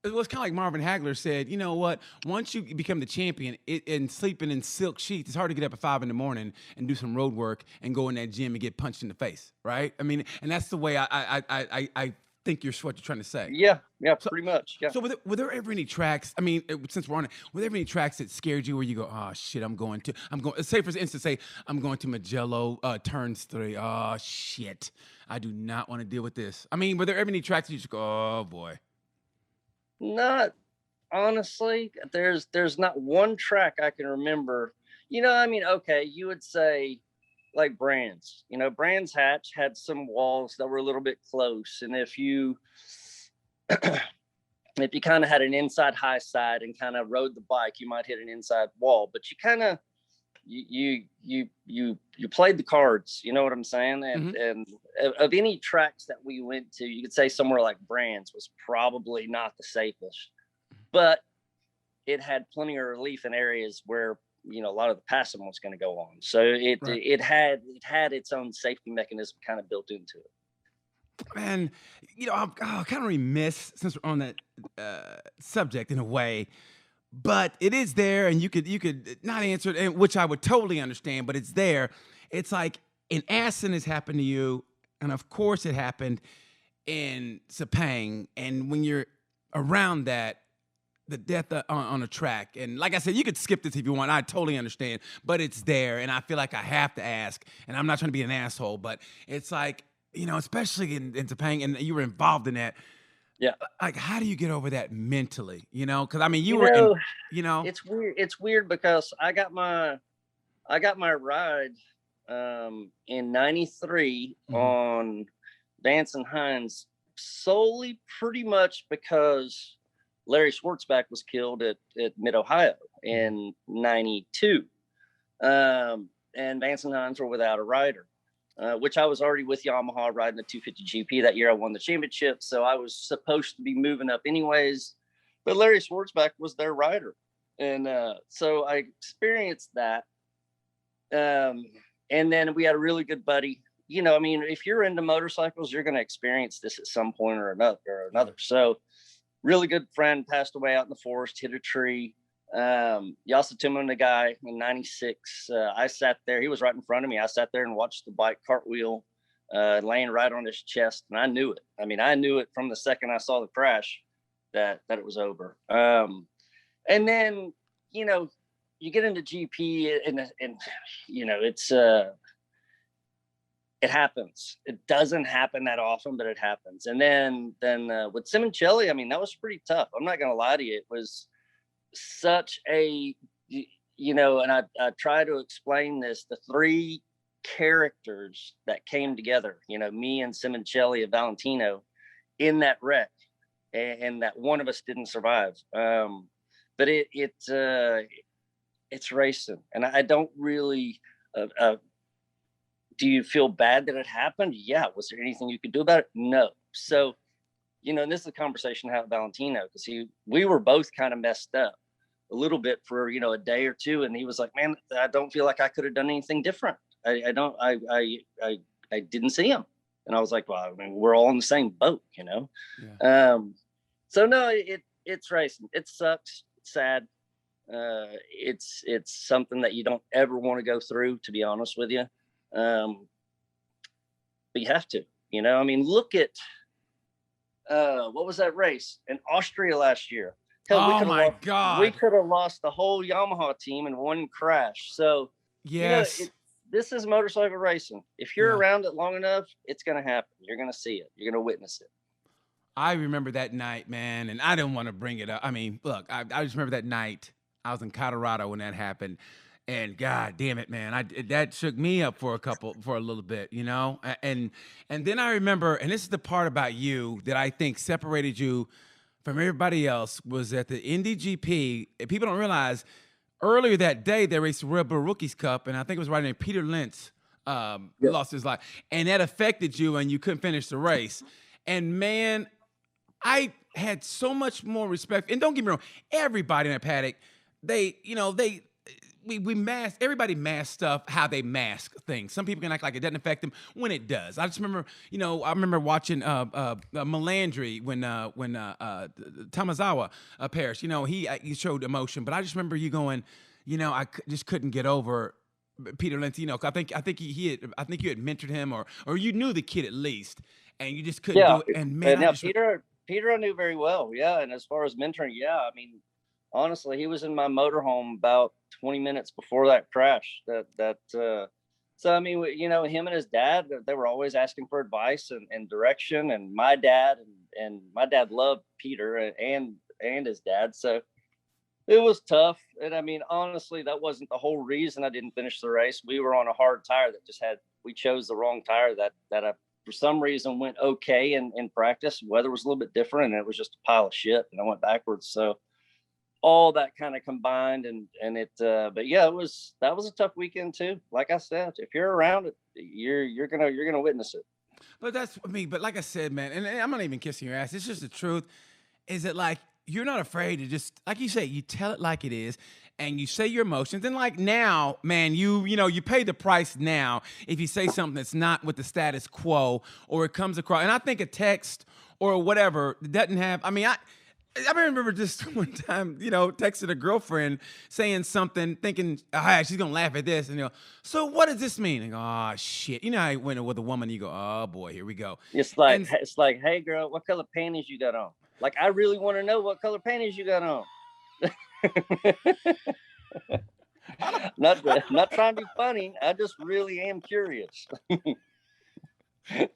It was kind of like Marvin Hagler said, you know what? Once you become the champion and sleeping in silk sheets, it's hard to get up at 5 a.m. and do some road work and go in that gym and get punched in the face, right? I mean, and that's the way I think what you're trying to say. Yeah, pretty much. Yeah. So were there ever any tracks? I mean, since we're on it, were there ever any tracks that scared you where you go, oh shit, say for instance, I'm going to Magello turns 3. Oh shit, I do not want to deal with this. I mean, were there ever any tracks that you just go, oh boy? Not honestly. There's not one track I can remember. Okay, you would say like Brands. Brands Hatch had some walls that were a little bit close, and if you kind of had an inside high side and kind of rode the bike, you might hit an inside wall. But you kind of you played the cards. You know what I'm saying? And of any tracks that we went to, you could say somewhere like Brands was probably not the safest, but it had plenty of relief in areas where a lot of the passing was going to go on. So it had its own safety mechanism kind of built into it. And I'm kind of remiss since we're on that subject in a way. But it is there, and you could not answer it, and which I would totally understand, but it's there. It's like an accident has happened to you, and of course it happened in Sepang, and when you're around that, the death on a track, and like I said, you could skip this if you want, I totally understand, but it's there, and I feel like I have to ask, and I'm not trying to be an asshole, but it's like, especially in Sepang, and you were involved in that. Yeah. Like, how do you get over that mentally? Because I mean, it's weird. It's weird because I got my ride in '93 on Vance and Hines solely pretty much because Larry Schwartzback was killed at Mid-Ohio in '92. And Vance and Hines were without a rider. Which I was already with Yamaha riding the 250 GP that year. I won the championship, so I was supposed to be moving up anyways. But Larry Schwartzback was their rider, and so I experienced that. And then we had a really good buddy. If you're into motorcycles, you're going to experience this at some point or another. So, really good friend passed away out in the forest, hit a tree. Yasutomo Nagai in 96. I sat there. He was right in front of me. I sat there and watched the bike cartwheel, laying right on his chest. And I knew it. I mean, I knew it from the second I saw the crash that it was over. And then, you know, you get into GP and you know, it's, it happens. It doesn't happen that often, but it happens. And then with Simoncelli, I mean, that was pretty tough. I'm not going to lie to you. It was such a, you know, and I try to explain this, the three characters that came together, you know, me and Simoncelli and Valentino in that wreck, and that one of us didn't survive. But it's racing. And I don't really, do you feel bad that it happened? Yeah. Was there anything you could do about it? No. So, you know, and this is a conversation I had with Valentino, because we were both kind of messed up a little bit for, you know, a day or two. And he was like, man, I don't feel like I could have done anything different. I didn't see him. And I was like, well, I mean, we're all in the same boat, you know? Yeah. So no, it's racing. It sucks. It's sad. It's something that you don't ever want to go through, to be honest with you. But you have to, you know, I mean, look at, what was that race in Austria last year? Hell, oh my God. We could have lost the whole Yamaha team in one crash. So yes, you know, this is motorcycle racing. If you're around it long enough, it's going to happen. You're going to see it. You're going to witness it. I remember that night, man, and I didn't want to bring it up. I mean, look, I just remember that night. I was in Colorado when that happened, and God damn it, man, that shook me up for a little bit, you know. And then I remember, and this is the part about you that I think separated you from everybody else, was at the Indy GP. People don't realize earlier that day they raced the Red Bull Rookies Cup, and I think it was right named Peter Lentz lost his life, and that affected you, and you couldn't finish the race. And man, I had so much more respect. And don't get me wrong, everybody in that paddock, everybody mask stuff how they mask things. Some people can act like it doesn't affect them when it does. I just remember, you know, watching Melandri when Tamazawa perished. You know, he showed emotion, but I just remember you going, you know, just couldn't get over Peter Lentz. You know, I think you had mentored him, or you knew the kid at least, and you just couldn't do it. And man, Peter I knew very well. Yeah. And as far as mentoring, yeah, I mean, honestly, he was in my motorhome about 20 minutes before that crash. So, I mean, you know, him and his dad, they were always asking for advice and direction. And my dad and my dad loved Peter and his dad. So it was tough. And I mean, honestly, that wasn't the whole reason I didn't finish the race. We were on a hard tire we chose the wrong tire that for some reason went okay in practice. Weather was a little bit different, and it was just a pile of shit, and I went backwards. So all that kind of combined, and it but yeah, that was a tough weekend too. Like I said, if you're around it, you're gonna witness it. But that's me. But like I said, man, and I'm not even kissing your ass. It's just the truth. Is it like you're not afraid to just, like you say, you tell it like it is, and you say your emotions. And like now, man, you pay the price now if you say something that's not with the status quo, or it comes across. And I think a text or whatever doesn't have. I mean, I remember just one time, you know, texting a girlfriend saying something, thinking, she's gonna laugh at this, and you know, so what does this mean? And go, oh shit, you know how when with a woman, you go, oh boy, here we go. It's like, hey girl, what color panties you got on? Like, I really want to know what color panties you got on. Not trying to be funny. I just really am curious. I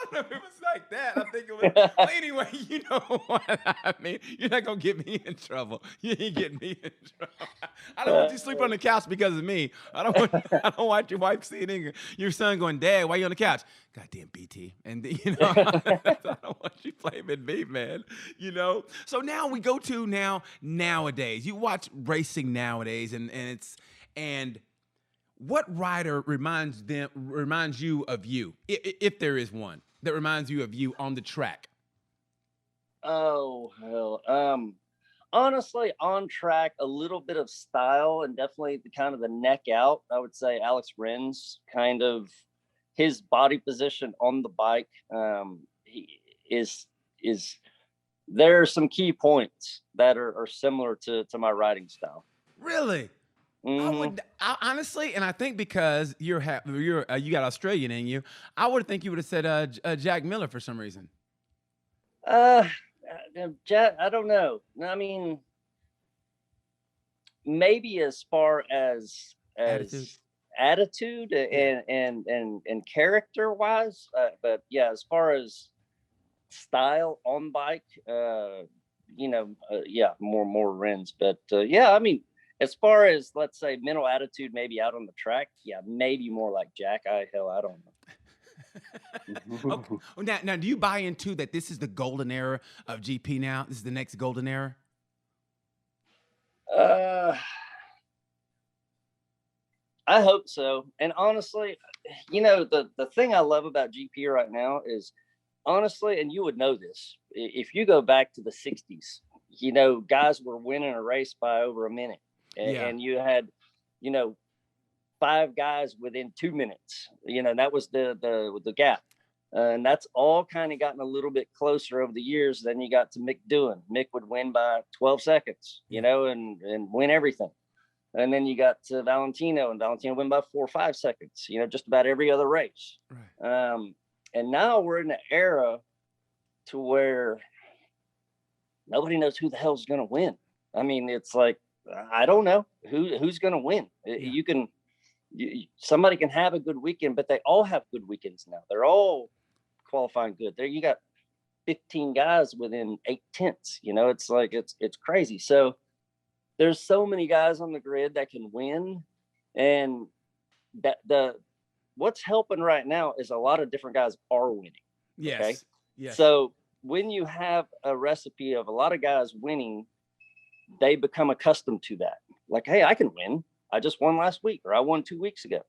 don't know if it was like that. I think it was. Well, anyway, you know what I mean. You're not gonna get me in trouble. You ain't getting me in trouble. I don't want you to sleep on the couch because of me. I don't want your wife seeing your son going, Dad, why you on the couch? Goddamn BT. And you know, I don't want you blaming me, man. You know. So now we go to nowadays. You watch racing nowadays, and what rider reminds you of you, if there is one that reminds you of you on the track? Oh, hell. Honestly, on track, a little bit of style and definitely the neck out. I would say Alex Rins, kind of his body position on the bike, he is There are some key points that are similar to my writing style. Really? Hmm. Honestly, and I think because you got Australian in you, I would think you would have said Jack Miller for some reason. Uh, Jack, I don't know. I mean, maybe as far Attitude. as attitude Yeah. and character wise, but yeah, as far as style on bike, yeah, more Renz. But yeah, I mean, as far as, let's say, mental attitude, maybe out on the track, yeah, maybe more like Jack. I don't Okay. know. Well, now, do you buy into that? This is the golden era of GP. Now, this is the next golden era. uh, I hope so. And honestly, the thing I love about GP right now is, honestly, and you would know this, if you go back to the 60s, guys were winning a race by over a minute. Yeah. And you had, you know, five guys within 2 minutes. That was the gap. And that's all kind of gotten a little bit closer over the years. Then you got to Mick Doohan. Mick would win by 12 seconds, and win everything. And then you got to Valentino, and Valentino win by 4 or 5 seconds, just about every other race. Right. And now we're in an era to where nobody knows who the hell's going to win. I mean, it's like, I don't know who's going to win. Yeah. Somebody can have a good weekend, but they all have good weekends now. They're all qualifying good. There you got 15 guys within 8/10. It's like, it's crazy. So there's so many guys on the grid that can win, and that what's helping right now is a lot of different guys are winning. Yes. Okay. Yes. So when you have a recipe of a lot of guys winning, they become accustomed to that. Like, hey, I can win. I just won last week, or I won 2 weeks ago.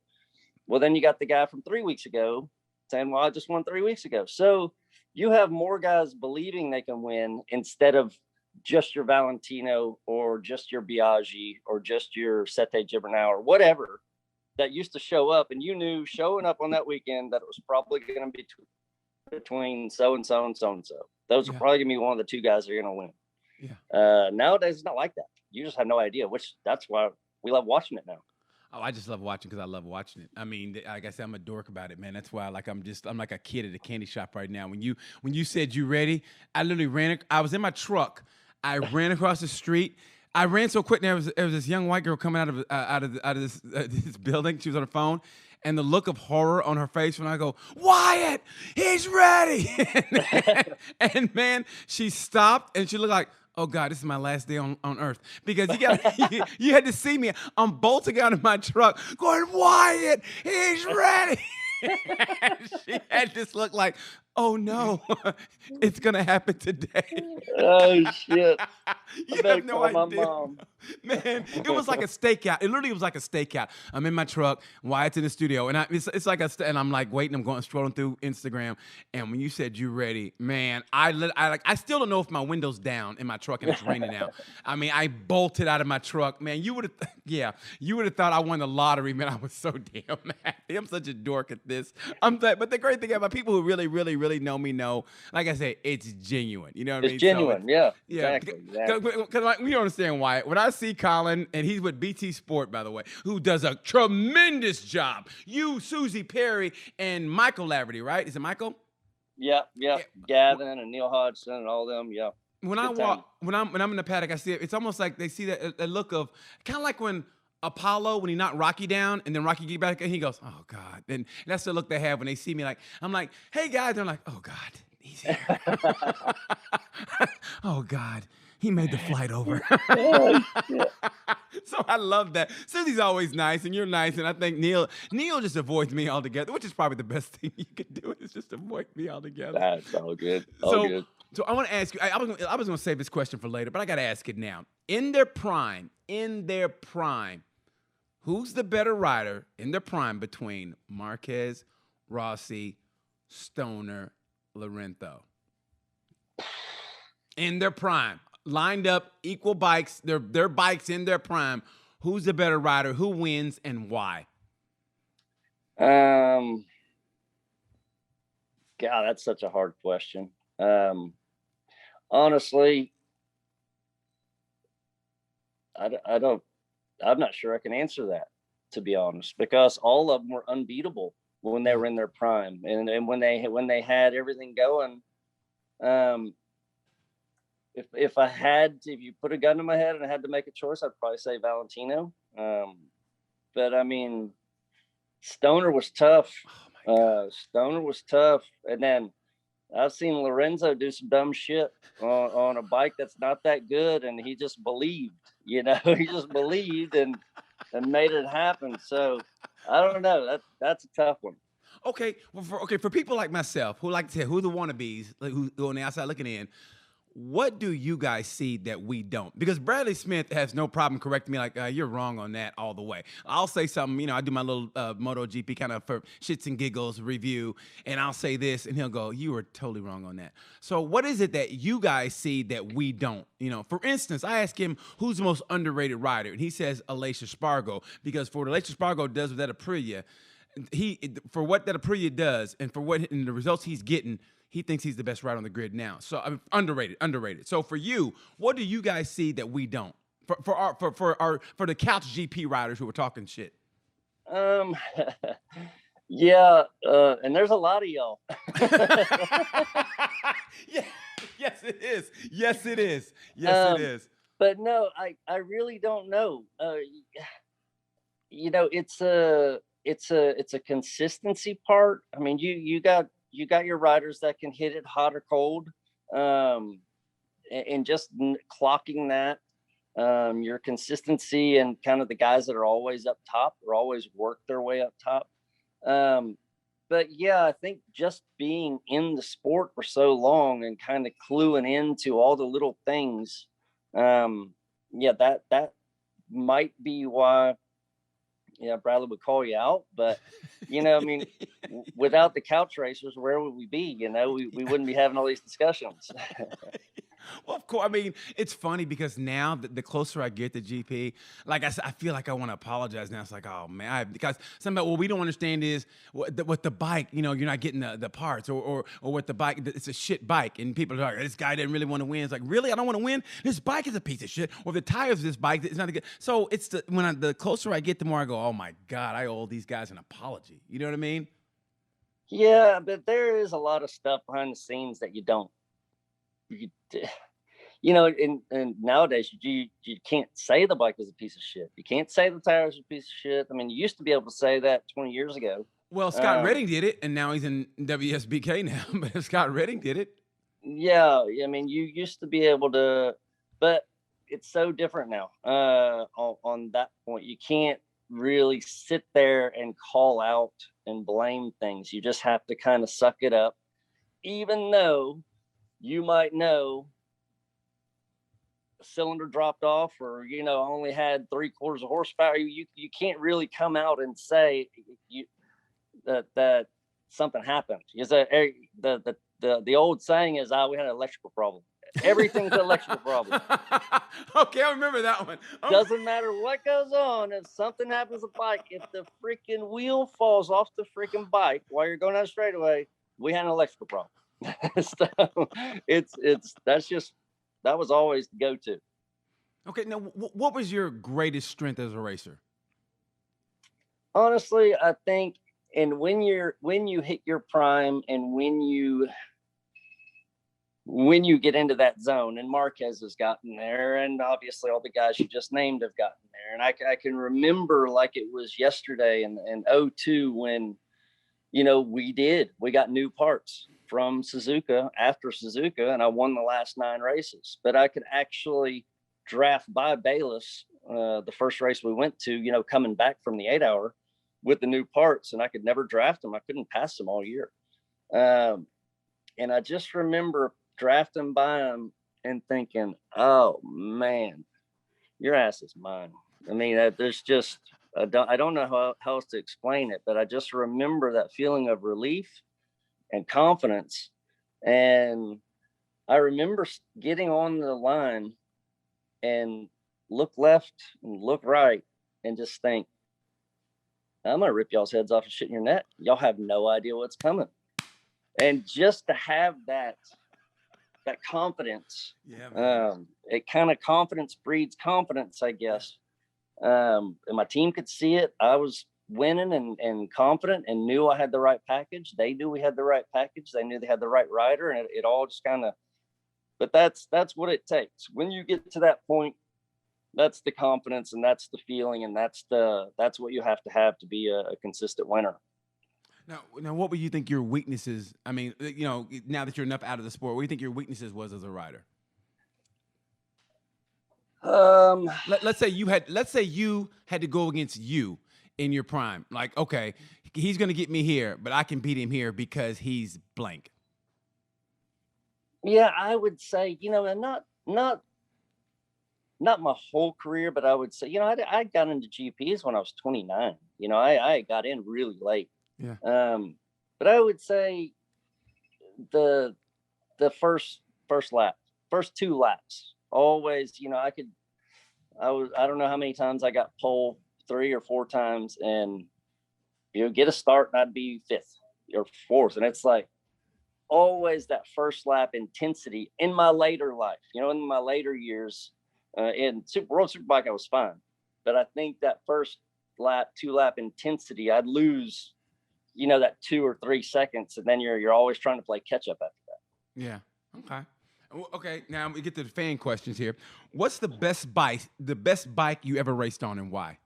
Well, then you got the guy from 3 weeks ago saying, well, I just won 3 weeks ago. So you have more guys believing they can win instead of just your Valentino or just your Biaggi or just your Sete Gibernau or whatever that used to show up, and you knew showing up on that weekend that it was probably going to be between so and so and so and so. Those are probably going to be one of the two guys that are going to win. Yeah. Nowadays, it's not like that. You just have no idea, that's why we love watching it now. Oh, I just love watching because I love watching it. I mean, like I said, I'm a dork about it, man. That's why, I'm like a kid at a candy shop right now. When you said you ready, I literally I was in my truck. I ran across the street. I ran so quick. There was this young white girl coming out of this building. She was on her phone, and the look of horror on her face when I go, Wyatt, he's ready. and man, she stopped and she looked like, oh God, this is my last day on earth. Because you had to see me. I'm bolting out of my truck going, Wyatt, he's ready. She had this look like, oh no, it's gonna happen today. Oh shit. You have no idea. Man, it was like a stakeout. It literally was like a stakeout. I'm in my truck, Wyatt's in the studio, and it's like and I'm like waiting, I'm scrolling through Instagram, and when you said you ready, man, I still don't know if my window's down in my truck and it's raining out. I mean, I bolted out of my truck, man. You would have thought I won the lottery, man. I was so damn happy. I'm such a dork at this. But the great thing about people who really, really, really know me know, like I said, it's genuine. You know what I mean? It's genuine, so yeah. Exactly. Exactly. Because we don't understand why. When I see Colin, and he's with BT Sport, by the way, who does a tremendous job. You, Susie Perry, and Michael Laverty, right? Is it Michael? Yeah. Gavin and Neil Hodgson and all them, yeah. When I'm in the paddock, I see it. It's almost like they see that look of kind of like when Apollo, when he knocked Rocky down, and then Rocky get back, and he goes, "Oh God!" And that's the look they have when they see me. Like I'm like, "Hey guys," they're like, "Oh God, he's here." Oh God, he made the flight over. So I love that. Susie's always nice, and you're nice, and I think Neil just avoids me altogether, which is probably the best thing you could do is just avoid me altogether. That's all good. So I want to ask you. I was going to save this question for later, but I got to ask it now. In their prime, who's the better rider in their prime between Marquez, Rossi, Stoner, Lorenzo? In their prime, lined up, equal bikes, their bikes in their prime. Who's the better rider? Who wins and why? God, that's such a hard question. Honestly, I'm not sure I can answer that, to be honest, because all of them were unbeatable when they were in their prime, and when they had everything going. Um, if you put a gun to my head and I had to make a choice, I'd probably say Valentino. But I mean, Stoner was tough. Stoner was tough, and then I've seen Lorenzo do some dumb shit on a bike that's not that good, and he just believed. He just believed and made it happen. So I don't know. That's a tough one. Okay, well, for people like myself who like to say who the wannabes, like who on the outside looking in, what do you guys see that we don't? Because Bradley Smith has no problem correcting me, like you're wrong on that all the way. I'll say something, I do my little MotoGP kind of for shits and giggles review, and I'll say this, and he'll go, "You were totally wrong on that." So, what is it that you guys see that we don't? For instance, I asked him who's the most underrated rider, and he says Alicia Spargo, because for what Alicia Spargo does with that Aprilia, for what that Aprilia does, and for and the results he's getting, he thinks he's the best rider on the grid now. So underrated. So for you, what do you guys see that we don't? For the couch GP riders who were talking shit. Yeah, and there's a lot of y'all. Yeah, yes it is. Yes it is. Yes it is. But no, I really don't know. It's a consistency part. I mean, you got your riders that can hit it hot or cold, and just clocking that, your consistency, and kind of the guys that are always up top or always work their way up top. But yeah, I think just being in the sport for so long and kind of cluing into all the little things, that might be why Bradley would call you out. But I mean, without the couch racers, where would we be? We wouldn't be having all these discussions. Well, of course. I mean, it's funny because now the closer I get to GP, like I said, I feel like I want to apologize now. It's like, oh man, because somebody, what we don't understand is what the bike, you're not getting the parts, or with the bike, it's a shit bike, and people are like, this guy didn't really want to win. It's like, really, I don't want to win. This bike is a piece of shit, or the tires of this bike, it's not good. So it's the closer I get, the more I go, oh my god, I owe these guys an apology. You know what I mean? Yeah, but there is a lot of stuff behind the scenes that you don't. And nowadays you can't say the bike is a piece of shit. You can't say the tires are a piece of shit. I mean, you used to be able to say that 20 years ago. Well, Scott Redding did it, and now he's in WSBK now. But Scott Redding did it. Yeah, I mean, you used to be able to, but it's so different now. On that point, you can't really sit there and call out and blame things. You just have to kind of suck it up, even though you might know a cylinder dropped off, or only had 3/4 of horsepower. You can't really come out and say that something happened. The old saying is, we had an electrical problem. Everything's an electrical problem. Okay, I remember that one. Doesn't matter what goes on. If something happens to the bike, if the freaking wheel falls off the freaking bike while you're going down the straightaway, we had an electrical problem. So that was always the go-to. Okay, now what was your greatest strength as a racer? Honestly, I think, and when you hit your prime, and when you get into that zone, and Marquez has gotten there, and obviously all the guys you just named have gotten there, and I can remember like it was yesterday in 2002 when we got new parts from Suzuka after Suzuka, and I won the last 9 races. But I could actually draft by Bayless the first race we went to, coming back from the 8-hour with the new parts, and I could never draft them. I couldn't pass them all year. And I just remember drafting by them and thinking, oh man, your ass is mine. I mean, there's just, I don't know how else to explain it, but I just remember that feeling of relief and confidence. And I remember getting on the line and look left and look right and just think, I'm going to rip y'all's heads off and shit in your neck. Y'all have no idea what's coming. And just to have that confidence. Yeah, man. It kind of confidence breeds confidence, I guess. And my team could see it. I was winning and confident and knew I had the right package. They knew we had the right package. They knew they had the right rider, and it all just kind of. But that's what it takes. When you get to that point, that's the confidence and that's the feeling and that's what you have to be a consistent winner. Now, what would you think your weaknesses? I mean, now that you're enough out of the sport, what do you think your weaknesses was as a rider? Let's say you had to go against you in your prime. Like, okay, he's going to get me here, but I can beat him here because he's blank. Yeah, I would say, and not my whole career, but I would say, I got into GPs when I was 29. I got in really late. Yeah. But I would say the first lap, first 2 laps, always, I don't know how many times I got pole 3 or 4 times and, get a start and I'd be 5th or 4th. And it's like always that first lap intensity in my later life, in my later years, in World Superbike, I was fine. But I think that first lap, 2 lap intensity, I'd lose, that 2 or 3 seconds. And then you're always trying to play catch up after that. Yeah. Okay. Okay. Now we get to the fan questions here. What's the best bike you ever raced on and why?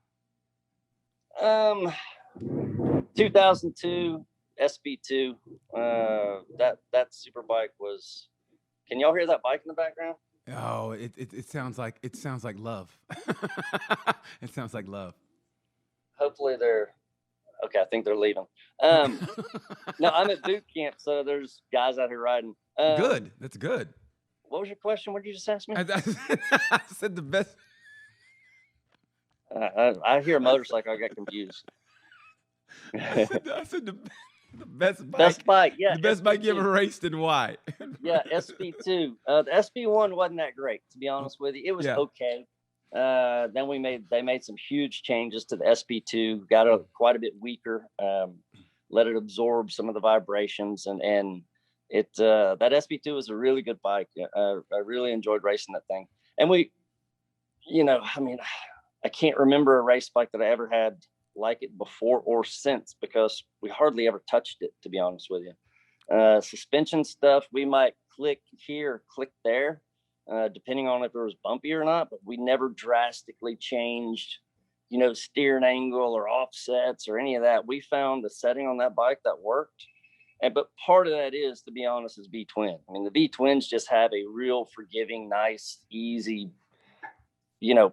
2002 SP2. That Superbike was, can y'all hear that bike in the background? Oh, it sounds like love. It sounds like love. Hopefully they're okay. I think they're leaving. No, I'm at boot camp, so there's guys out here riding. Good. That's good. What was your question? What did you just ask me? I said the best. I hear a motorcycle. I got confused. I said the best bike. Best bike, yeah. The best bike you ever raced and why? Yeah, SP2. The SP1 wasn't that great, to be honest with you. It was okay. Then they made some huge changes to the SP2, got it quite a bit weaker, let it absorb some of the vibrations, and it that SP2 was a really good bike. I really enjoyed racing that thing. And we, I can't remember a race bike that I ever had like it before or since, because we hardly ever touched it, to be honest with you. Suspension stuff, we might click here, click there, depending on if it was bumpy or not, but we never drastically changed, steering angle or offsets or any of that. We found the setting on that bike that worked. But part of that is, to be honest, is V-twin. I mean, the V-twins just have a real forgiving, nice, easy,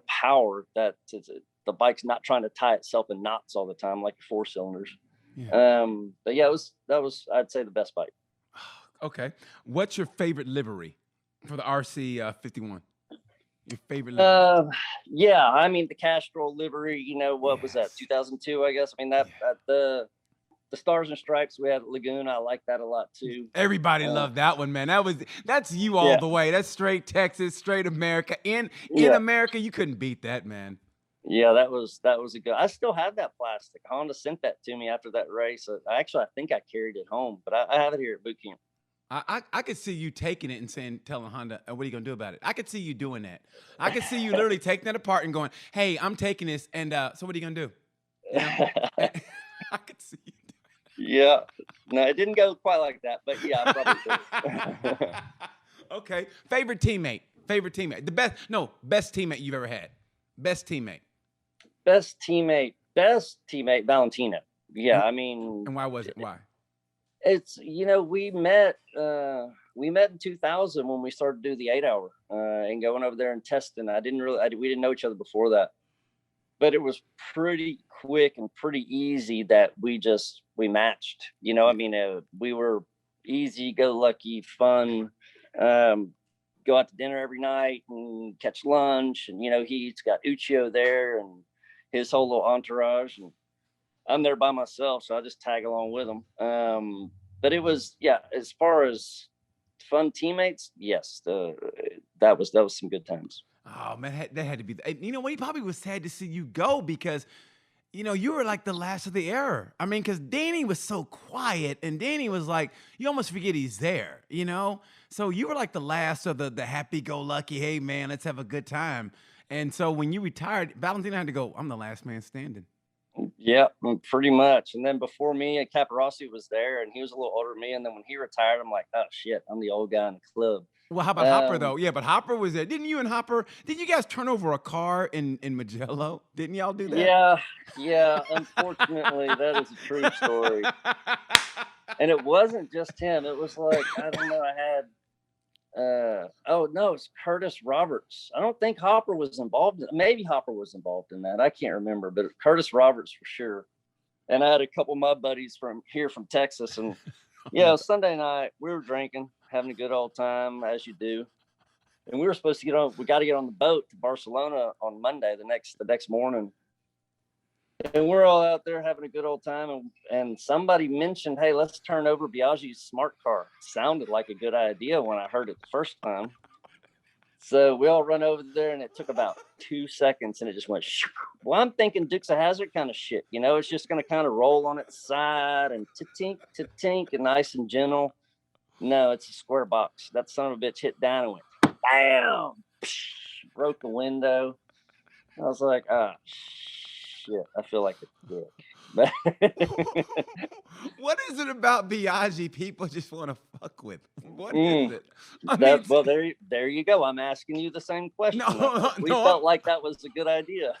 power that the bike's not trying to tie itself in knots all the time like your 4-cylinders. Yeah. But yeah, that was I'd say the best bike. Okay. What's your favorite livery for the RC 51? Your favorite livery? Yeah, I mean the Castrol livery, what was that, 2002, I guess? I mean that the Stars and Stripes we had at Laguna, I like that a lot too. Everybody loved that one, man. That's you all the way. That's straight Texas, straight America. In America, you couldn't beat that, man. Yeah, that was a good. I still have that plastic. Honda sent that to me after that race. I think I carried it home, but I have it here at boot camp. I could see you taking it and telling Honda, what are you gonna do about it? I could see you doing that. I could see you literally taking that apart and going, hey, I'm taking this, and so what are you gonna do? I could see you. Yeah, no, it didn't go quite like that, but yeah, I probably did. Okay, favorite teammate, the best teammate you've ever had, best teammate, Valentino. Yeah, I mean, and why was it? Why? It's we met in 2000 when we started to do the 8-hour and going over there and testing. We didn't know each other before that, but it was pretty quick and pretty easy that we matched. I mean, we were easy, go lucky, fun. Go out to dinner every night and catch lunch, and he's got Uccio there and his whole little entourage, and I'm there by myself, so I just tag along with him. But it was, as far as fun teammates, yes, that was some good times. Oh man, that had to be. He probably was sad to see you go because, you were like the last of the era. I mean, because Danny was so quiet, and Danny was like, you almost forget he's there, So you were like the last of the happy-go-lucky, hey, man, let's have a good time. And so when you retired, Valentino had to go, I'm the last man standing. Yeah, pretty much. And then before me, Caparossi was there, and he was a little older than me. And then when he retired, I'm like, oh, shit, I'm the old guy in the club. Well, how about Hopper, though? Yeah, but Hopper was there. Didn't you guys turn over a car in Magello? Didn't y'all do that? Yeah. Unfortunately, that is a true story. And it wasn't just him. It was like, I don't know, I had, it's Curtis Roberts. I don't think Hopper was involved. Maybe Hopper was involved in that. I can't remember, but Curtis Roberts for sure. And I had a couple of my buddies from Texas, and Sunday night we were drinking, having a good old time as you do. And we were supposed to we got to get on the boat to Barcelona on Monday, the next morning. And we're all out there having a good old time. And somebody mentioned, hey, let's turn over Biaggi's smart car. It sounded like a good idea when I heard it the first time. So we all run over there, and it took about 2 seconds, and it just went, shoo. Well, I'm thinking Dukes of Hazzard kind of shit. It's just going to kind of roll on its side and tink, and nice and gentle. No, it's a square box. That son of a bitch hit down and went, bam, broke the window. I was like, shit, I feel like a dick. What is it about Biaggi people just want to fuck with? What is it? Well, there you go. I'm asking you the same question. We felt like that was a good idea.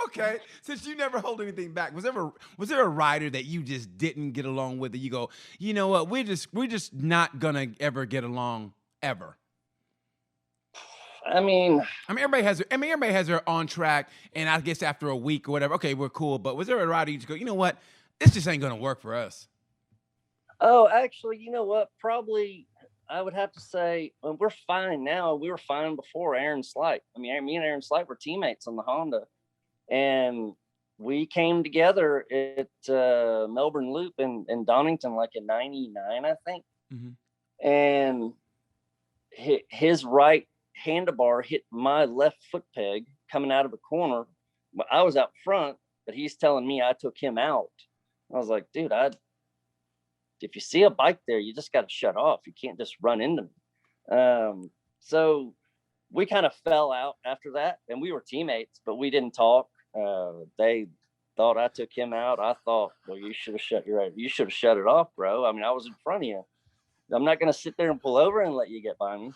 Okay, since you never hold anything back, was there a rider that you just didn't get along with? That you go, you know what, we're just not gonna ever get along ever. I mean, everybody has their on track, and I guess after a week or whatever, okay, we're cool. But was there a rider you just go, you know what, this just ain't gonna work for us? Oh, actually, you know what? Probably, I would have to say we're fine now. We were fine before Aaron Slight. I mean, me and Aaron Slight were teammates on the Honda, and we came together at Melbourne Loop in Donington, like in '99, I think. Mm-hmm. And his right handlebar hit my left foot peg coming out of a corner. I was out front, but he's telling me I took him out. I was like, dude, if you see a bike there, you just got to shut off. You can't just run into me. So we kind of fell out after that, and we were teammates, but we didn't talk. They thought I took him out. I thought, well, you should have shut it off, bro. I mean, I was in front of you. I'm not going to sit there and pull over and let you get by me.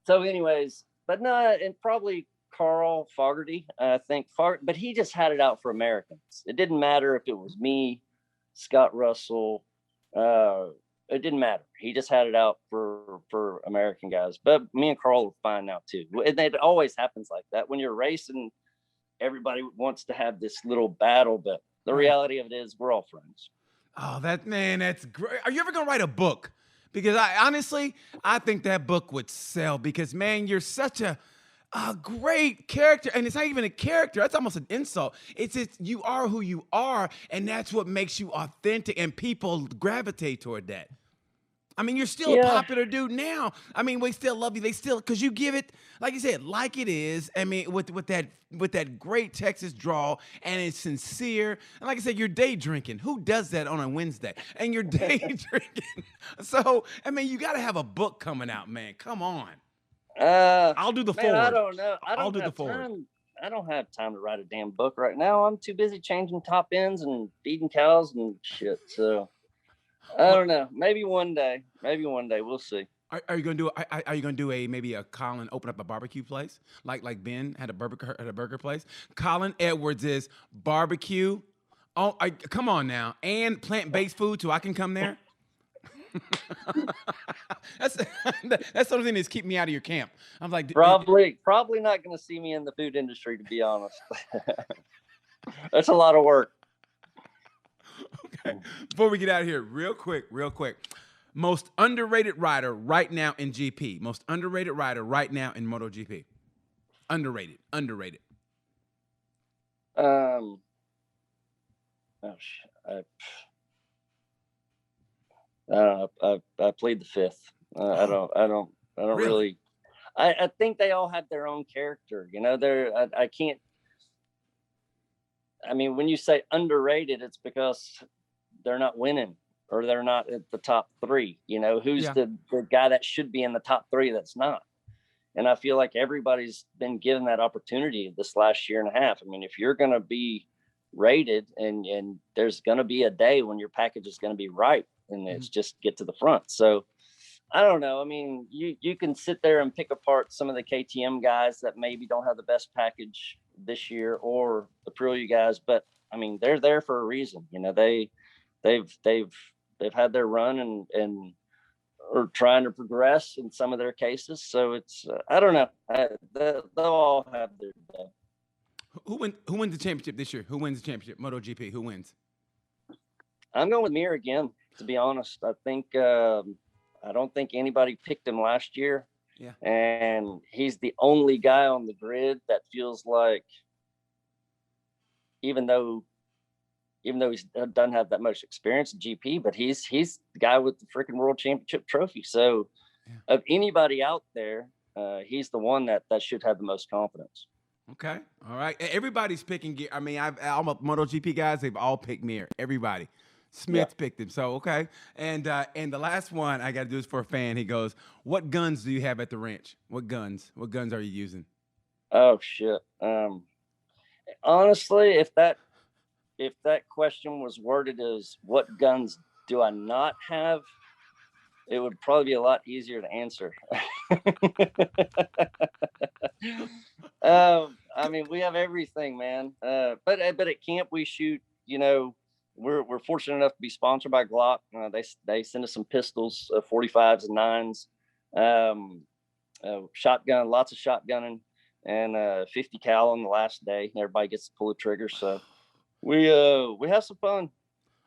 So anyways, but no, and probably Carl Fogarty, I think, but he just had it out for Americans. It didn't matter if it was me, Scott Russell. It didn't matter. He just had it out for American guys. But me and Carl are fine now too. And it always happens like that. When you're racing, everybody wants to have this little battle, but the reality of it is we're all friends. Oh, that's great. Are you ever going to write a book? Because I think that book would sell because, man, you're such a great character. And it's not even a character. That's almost an insult. It's you are who you are, and that's what makes you authentic, and people gravitate toward that. I mean, you're still a popular dude now. I mean, we still love you. They still, because you give it, like you said, like it is. I mean, with that great Texas drawl, and it's sincere. And like I said, you're day drinking. Who does that on a Wednesday? And you're day drinking. So, I mean, you got to have a book coming out, man. Come on. I'll do the forward. I don't know. I'll do the forward. I don't have time to write a damn book right now. I'm too busy changing top ends and feeding cows and shit. So. I don't know. Maybe one day. We'll see. Are you gonna do? Are you gonna do maybe a Colin open up a barbecue place like Ben had a burger place? Colin Edwards is barbecue. Oh, come on now, and plant-based food, so I can come there. that's something that's keeping me out of your camp. I'm like, probably not gonna see me in the food industry, to be honest. That's a lot of work. Okay. Before we get out of here, real quick. Most underrated rider right now in GP. Most underrated rider right now in MotoGP. Underrated. I plead the fifth. I don't really. I think they all have their own character. You know, I can't. I mean, when you say underrated, it's because they're not winning or they're not at the top three. You know, who's Yeah. the guy that should be in the top three that's not? And I feel like everybody's been given that opportunity this last year and a half. I mean, if you're going to be rated and there's going to be a day when your package is going to be right, and it's just get to the front. So I don't know. I mean, you can sit there and pick apart some of the KTM guys that maybe don't have the best package this year, or the Aprilia guys, but I mean, they're there for a reason. You know, they've had their run and are trying to progress in some of their cases. So it's I don't know. They'll all have their day. Who wins the championship this year? Who wins the championship? MotoGP. Who wins? I'm going with Mir again. To be honest, I think I don't think anybody picked him last year. Yeah. And he's the only guy on the grid that feels like, even though he doesn't have that much experience in GP, but he's the guy with the freaking world championship trophy. So of anybody out there, he's the one that should have the most confidence. Okay. All right. Everybody's picking gear. I mean, all my MotoGP guys, they've all picked Mir. Everybody. Smith picked him. So, okay. And the last one I got to do is for a fan. He goes, what guns do you have at the ranch? What guns are you using? Oh, shit. Honestly, if that question was worded as what guns do I not have, it would probably be a lot easier to answer. I mean, we have everything, man. But at camp we shoot, you know, we're fortunate enough to be sponsored by Glock. They send us some pistols, 45s and 9s, shotgun, lots of shotgunning, and 50 cal on the last day. Everybody gets to pull the trigger, so we have some fun.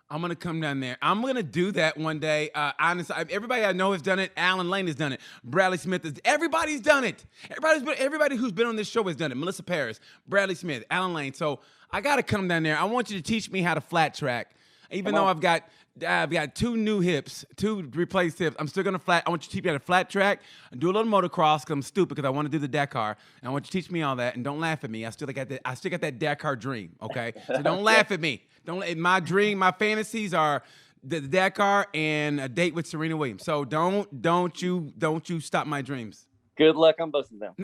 I'm going to come down there. I'm going to do that one day. Honestly, everybody I know has done it. Alan Lane has done it. Bradley Smith has. Everybody's done it. Everybody who's been on this show has done it. Melissa Paris, Bradley Smith, Alan Lane. So I got to come down there. I want you to teach me how to flat track. Even though I've got 2 new hips, 2 replaced hips, I'm still going to flat. I want you to teach me how to flat track and do a little motocross because I'm stupid because I want to do the Dakar. And I want you to teach me all that. And don't laugh at me. I still got that Dakar dream, okay? So don't laugh at me. My dream, my fantasies are the Dakar and a date with Serena Williams. So don't you stop my dreams. Good luck on both of them.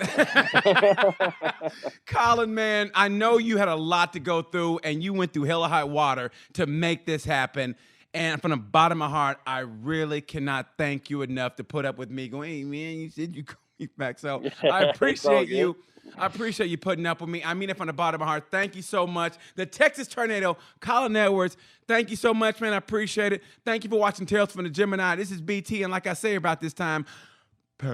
Colin, man, I know you had a lot to go through, and you went through hell or high water to make this happen. And from the bottom of my heart, I really cannot thank you enough to put up with me going, hey, man, you said you call me back. So I appreciate you. I appreciate you putting up with me. I mean it from the bottom of my heart. Thank you so much. The Texas Tornado, Colin Edwards, thank you so much, man. I appreciate it. Thank you for watching Tales from the Gemini. This is BT, and like I say about this time, pay.